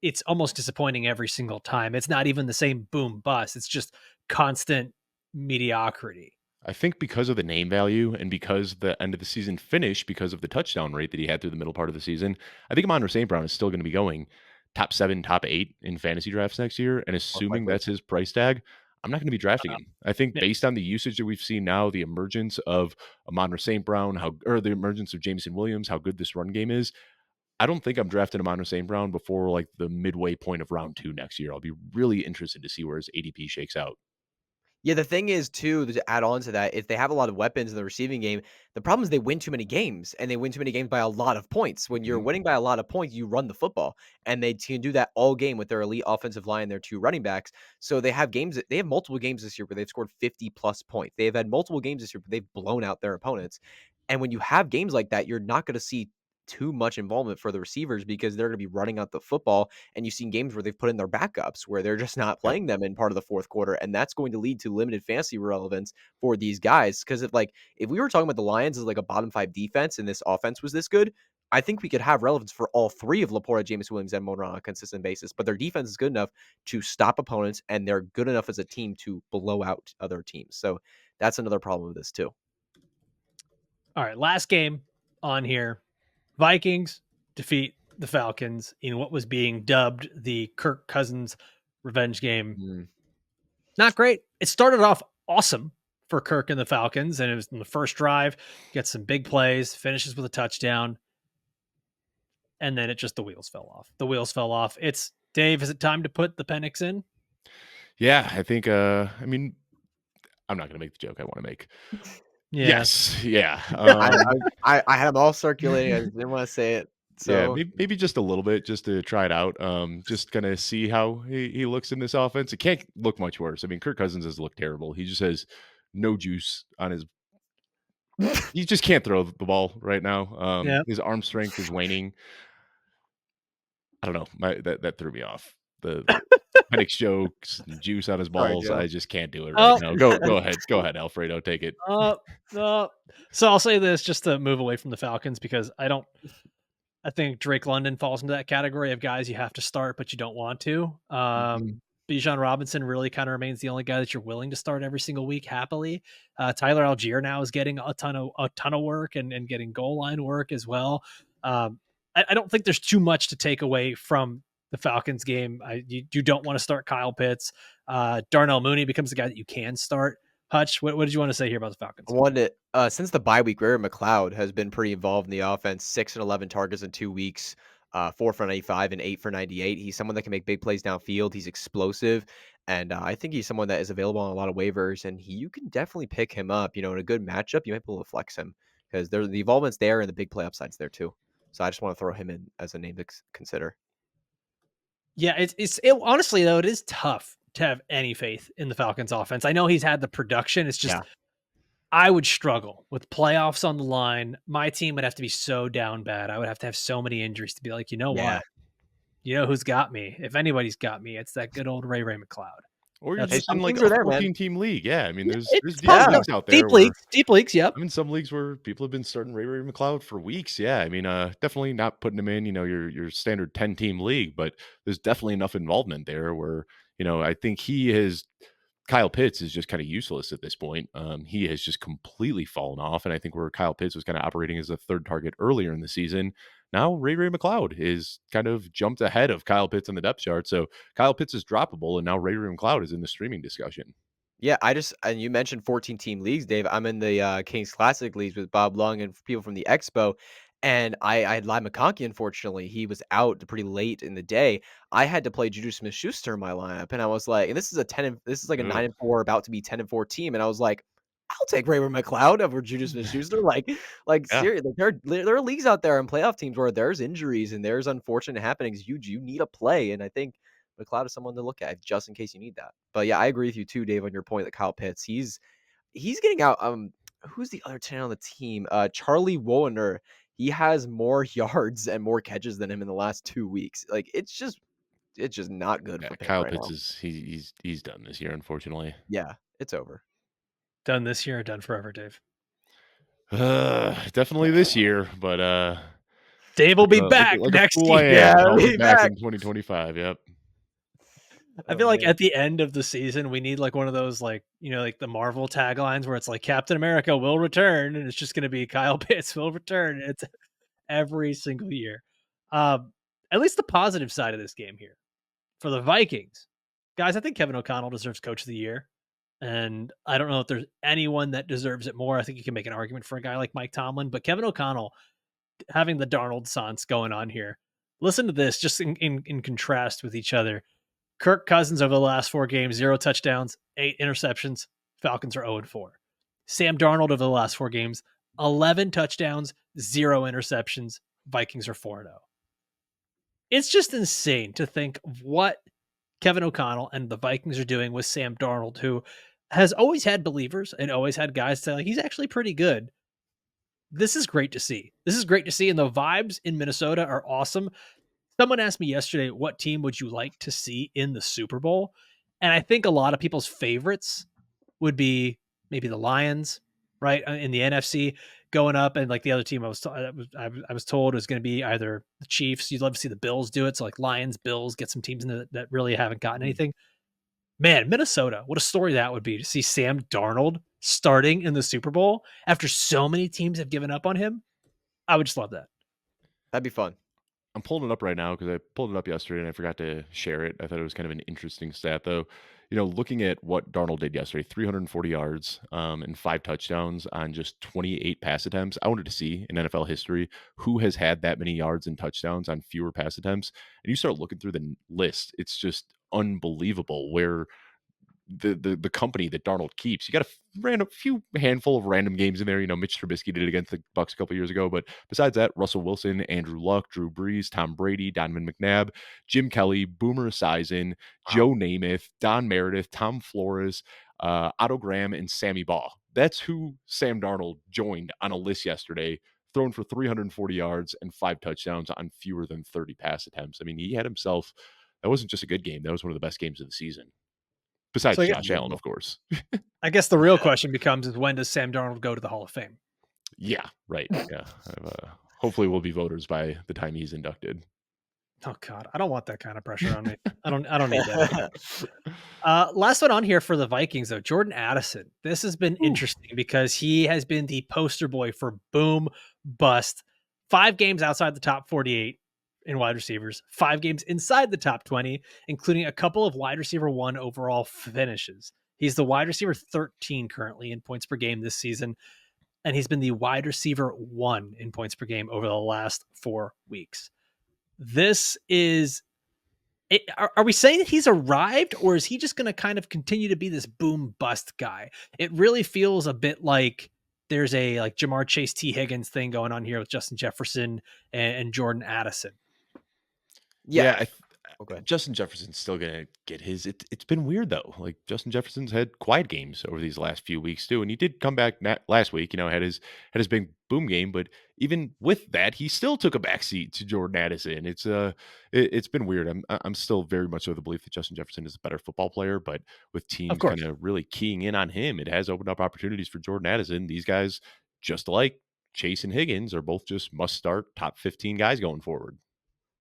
it's almost disappointing every single time. It's not even the same boom bust. It's just constant mediocrity. I think because of the name value and because the end of the season finish, because of the touchdown rate that he had through the middle part of the season, I think Amon-Ra St. Brown is still going to be going top 7, top 8 in fantasy drafts next year. And assuming likely. that's his price tag, I'm not going to be drafting him. I think Yeah. based on the usage that we've seen now, the emergence of Amon-Ra St. Brown, the emergence of Jameson Williams, how good this run game is, I don't think I'm drafting Amon-Ra St. Brown before like the midway point of round 2 next year. I'll be really interested to see where his ADP shakes out. Yeah, the thing is too, to add on to that, if they have a lot of weapons in the receiving game, the problem is they win too many games, and they win too many games by a lot of points. When you're Mhm. winning by a lot of points, you run the football, and they can do that all game with their elite offensive line, their 2 running backs. So they have multiple games this year where they've scored 50 plus points. They've had multiple games this year where they've blown out their opponents. And when you have games like that, you're not going to see too much involvement for the receivers because they're going to be running out the football, and you've seen games where they've put in their backups where they're just not Yep. playing them in part of the fourth quarter, and that's going to lead to limited fantasy relevance for these guys. Because if we were talking about the Lions as like a bottom 5 defense and this offense was this good, I think we could have relevance for all 3 of Laporta, Jameis Williams, and Mona on a consistent basis. But their defense is good enough to stop opponents, and they're good enough as a team to blow out other teams. So that's another problem with this too. All right, last game on here. Vikings defeat the Falcons in what was being dubbed the Kirk Cousins revenge game. Not great. It started off awesome for Kirk and the Falcons, and it was in the first drive, gets some big plays, finishes with a touchdown, and then the wheels fell off. The wheels fell off. It's Dave, is it time to put the Penix in? Yeah, I think. I mean, I'm not gonna make the joke I want to make. Yeah. Yes, yeah. I had them all circulating. I just didn't want to say it. Yeah, So maybe just a little bit, just to try it out. Just gonna see how he looks in this offense. It can't look much worse. I mean, Kirk Cousins has looked terrible. He just has no juice on his. He just can't throw the ball right now. Yeah. His arm strength is waning. I don't know. That threw me off. The Penix jokes, and juice on his Sorry, balls. Joe. I just can't do it Oh. right now. Go ahead, Alfredo. Take it. So I'll say this just to move away from the Falcons because I think Drake London falls into that category of guys you have to start, but you don't want to. Bijan Robinson really kind of remains the only guy that you're willing to start every single week happily. Tyler Algier now is getting a ton of work and getting goal line work as well. I don't think there's too much to take away from the Falcons game. You don't want to start Kyle Pitts. Darnell Mooney becomes the guy that you can start. Hutch, what did you want to say here about the Falcons? I wanted since the bye week, Waiver McLeod has been pretty involved in the offense. 6 and 11 targets in 2 weeks, 4 for 95 and 8 for 98. He's someone that can make big plays downfield. He's explosive, and I think he's someone that is available on a lot of waivers. And you can definitely pick him up. In a good matchup, you might be able to flex him because the involvement's there and the big play upside's there too. So I just want to throw him in as a name to consider. Yeah, honestly though, it is tough to have any faith in the Falcons offense. I know he's had the production. It's just I would struggle with playoffs on the line. My team would have to be so down bad. I would have to have so many injuries to be like, what? You know who's got me? If anybody's got me, it's that good old Ray McLeod. Or you're just in like teams are a there, man. 14-team league. Yeah, I mean, there's deep possible. leagues out there. Deep leagues. Yep. I'm in some leagues where people have been starting Ray McLeod for weeks. Yeah, I mean, definitely not putting him in, your standard 10-team league, but there's definitely enough involvement there where, I think Kyle Pitts is just kind of useless at this point. He has just completely fallen off, and I think where Kyle Pitts was kind of operating as a third target earlier in the season, now Ray McLeod is kind of jumped ahead of Kyle Pitts on the depth chart. So Kyle Pitts is droppable, and now Ray McLeod is in the streaming discussion. Yeah, and you mentioned 14-team leagues, Dave. I'm in the Kings Classic leagues with Bob Lung and people from the Expo, and I had Lai McConkey. Unfortunately, he was out pretty late in the day. I had to play Juju Smith-Schuster in my lineup, and I was like, and this is like a 9-4, about to be 10-4 team, and I was like, I'll take Ray McLeod over Juju Smith-Schuster. Seriously, there are leagues out there and playoff teams where there's injuries and there's unfortunate happenings. You need a play, and I think McLeod is someone to look at just in case you need that. But yeah, I agree with you too, Dave, on your point that Kyle Pitts, he's getting out. Who's the other 10 on the team? Charlie Woerner. He has more yards and more catches than him in the last 2 weeks. Like it's just not good for Kyle right Pitts now. he's done this year, unfortunately. Yeah, it's over. Done this year, done forever, Dave. Definitely this year, but Dave will be back next year. I'll be back in 2025. Yep. I feel like at the end of the season, we need like one of those like the Marvel taglines where it's like Captain America will return, and it's just going to be Kyle Pitts will return. It's every single year. At least the positive side of this game here for the Vikings, guys. I think Kevin O'Connell deserves Coach of the Year, and I don't know if there's anyone that deserves it more. I think you can make an argument for a guy like Mike Tomlin, but Kevin O'Connell having the Darnold Sons going on here. Listen to this, just in contrast with each other. Kirk Cousins over the last 4 games, 0 touchdowns, 8 interceptions. Falcons are 0-4. Sam Darnold over the last 4 games, 11 touchdowns, 0 interceptions. Vikings are 4-0. It's just insane to think of what Kevin O'Connell and the Vikings are doing with Sam Darnold, who has always had believers and always had guys say, like, he's actually pretty good. This is great to see. And the vibes in Minnesota are awesome. Someone asked me yesterday, what team would you like to see in the Super Bowl? And I think a lot of people's favorites would be maybe the Lions, right? In the NFC going up, and like the other team I was told was going to be either the Chiefs. You'd love to see the Bills do it. So like Lions, Bills, get some teams in that really haven't gotten anything. Man, Minnesota, what a story that would be to see Sam Darnold starting in the Super Bowl after so many teams have given up on him. I would just love that. That'd be fun. I'm pulling it up right now because I pulled it up yesterday and I forgot to share it. I thought it was kind of an interesting stat, though. Looking at what Darnold did yesterday, 340 yards and 5 touchdowns on just 28 pass attempts. I wanted to see in NFL history who has had that many yards and touchdowns on fewer pass attempts. And you start looking through the list, it's just unbelievable where the company that Darnold keeps. You got a few handful of random games in there. Mitch Trubisky did it against the Bucs a couple years ago, but besides that, Russell Wilson, Andrew Luck, Drew Brees, Tom Brady, Donovan McNabb, Jim Kelly, Boomer Esiason, Joe Namath, Don Meredith, Tom Flores, Otto Graham, and Sammy Baugh. That's who Sam Darnold joined on a list yesterday, thrown for 340 yards and 5 touchdowns on fewer than 30 pass attempts. I mean, he had himself. That wasn't just a good game. That was one of the best games of the season. Besides Josh Allen, of course. I guess the real question becomes is when does Sam Darnold go to the Hall of Fame? Yeah, right. Yeah. Hopefully we'll be voters by the time he's inducted. Oh God, I don't want that kind of pressure on me. I don't need that. Last one on here for the Vikings, though, Jordan Addison. This has been interesting because he has been the poster boy for boom bust. 5 games outside the top 48 in wide receivers, 5 games inside the top 20, including a couple of wide receiver 1 overall finishes. He's the wide receiver 13 currently in points per game this season, and he's been the wide receiver 1 in points per game over the last 4 weeks. This is it. Are we saying that he's arrived, or is he just going to kind of continue to be this boom bust guy? It really feels a bit like there's a like Jamar Chase, T. Higgins thing going on here with Justin Jefferson and Jordan Addison. Yeah. Justin Jefferson's still going to get his. It's been weird, though. Like, Justin Jefferson's had quiet games over these last few weeks, too. And he did come back last week, had his big boom game. But even with that, he still took a backseat to Jordan Addison. It's been weird. I'm still very much of the belief that Justin Jefferson is a better football player. But with teams kind of really keying in on him, it has opened up opportunities for Jordan Addison. These guys, just like Chase and Higgins, are both just must-start top 15 guys going forward.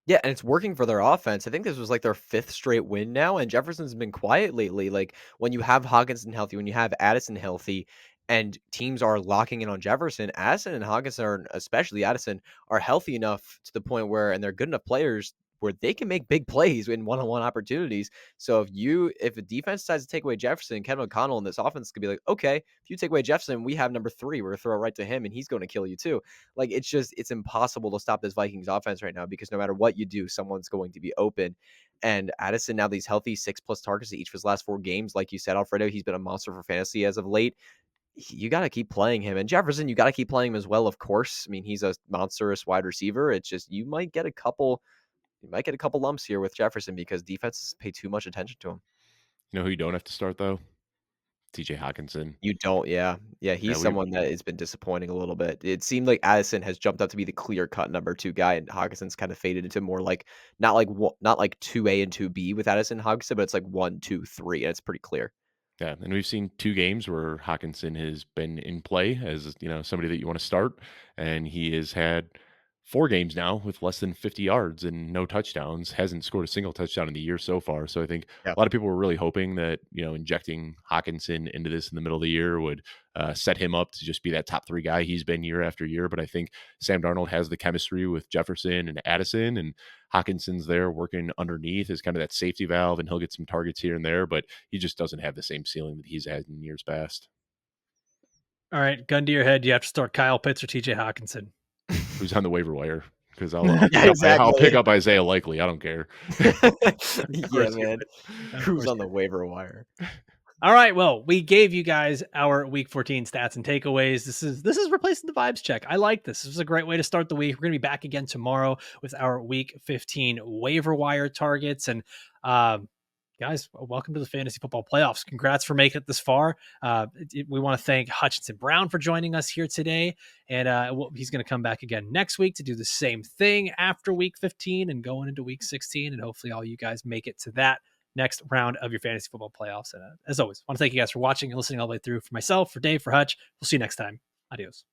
Yeah, and it's working for their offense. I think this was like their 5th straight win now, and Jefferson's been quiet lately. Like when you have Hockenson healthy, when you have Addison healthy, and teams are locking in on Jefferson, Addison and Hockenson, especially Addison, are healthy enough to the point where, and they're good enough players where they can make big plays in one-on-one opportunities. So if a defense decides to take away Jefferson, Kevin O'Connell and this offense could be like, okay, if you take away Jefferson, we have number 3. We're going to throw it right to him, and he's going to kill you too. Like, it's impossible to stop this Vikings offense right now because no matter what you do, someone's going to be open. And Addison, now that he's healthy, 6+ targets each of his last 4 games. Like you said, Alfredo, he's been a monster for fantasy as of late. You got to keep playing him. And Jefferson, you got to keep playing him as well, of course. I mean, he's a monstrous wide receiver. It's just you might get a couple lumps here with Jefferson because defenses pay too much attention to him. You know who you don't have to start, though? TJ Hockenson. You don't, yeah. He's someone that has been disappointing a little bit. It seemed like Addison has jumped up to be the clear-cut number 2 guy, and Hockenson's kind of faded into more like not like 2A and 2B with Addison Hockenson, but it's like 1, 2, 3, and it's pretty clear. Yeah, and we've seen 2 games where Hockenson has been in play as somebody that you want to start, and he has had 4 games now with less than 50 yards and no touchdowns. Hasn't scored a single touchdown in the year so far. So I think a lot of people were really hoping that injecting Hockenson into this in the middle of the year would set him up to just be that top 3 guy he's been year after year. But I think Sam Darnold has the chemistry with Jefferson and Addison, and Hawkinson's there working underneath as kind of that safety valve, and he'll get some targets here and there, but he just doesn't have the same ceiling that he's had in years past. All right, gun to your head. You have to start Kyle Pitts or TJ Hockenson. Who's on the waiver wire? Because I'll pick up Isaiah Likely. I don't care. Yeah, man. Who's on the waiver wire? All right. Well, we gave you guys our week 14 stats and takeaways. This is replacing the vibes check. I like this. This is a great way to start the week. We're going to be back again tomorrow with our week 15 waiver wire targets. And guys, welcome to the fantasy football playoffs. Congrats for making it this far. We want to thank Hutchinson Brown for joining us here today. And he's going to come back again next week to do the same thing after week 15 and going into week 16. And hopefully all you guys make it to that next round of your fantasy football playoffs. And as always, I want to thank you guys for watching and listening all the way through. For myself, for Dave, for Hutch, we'll see you next time. Adios.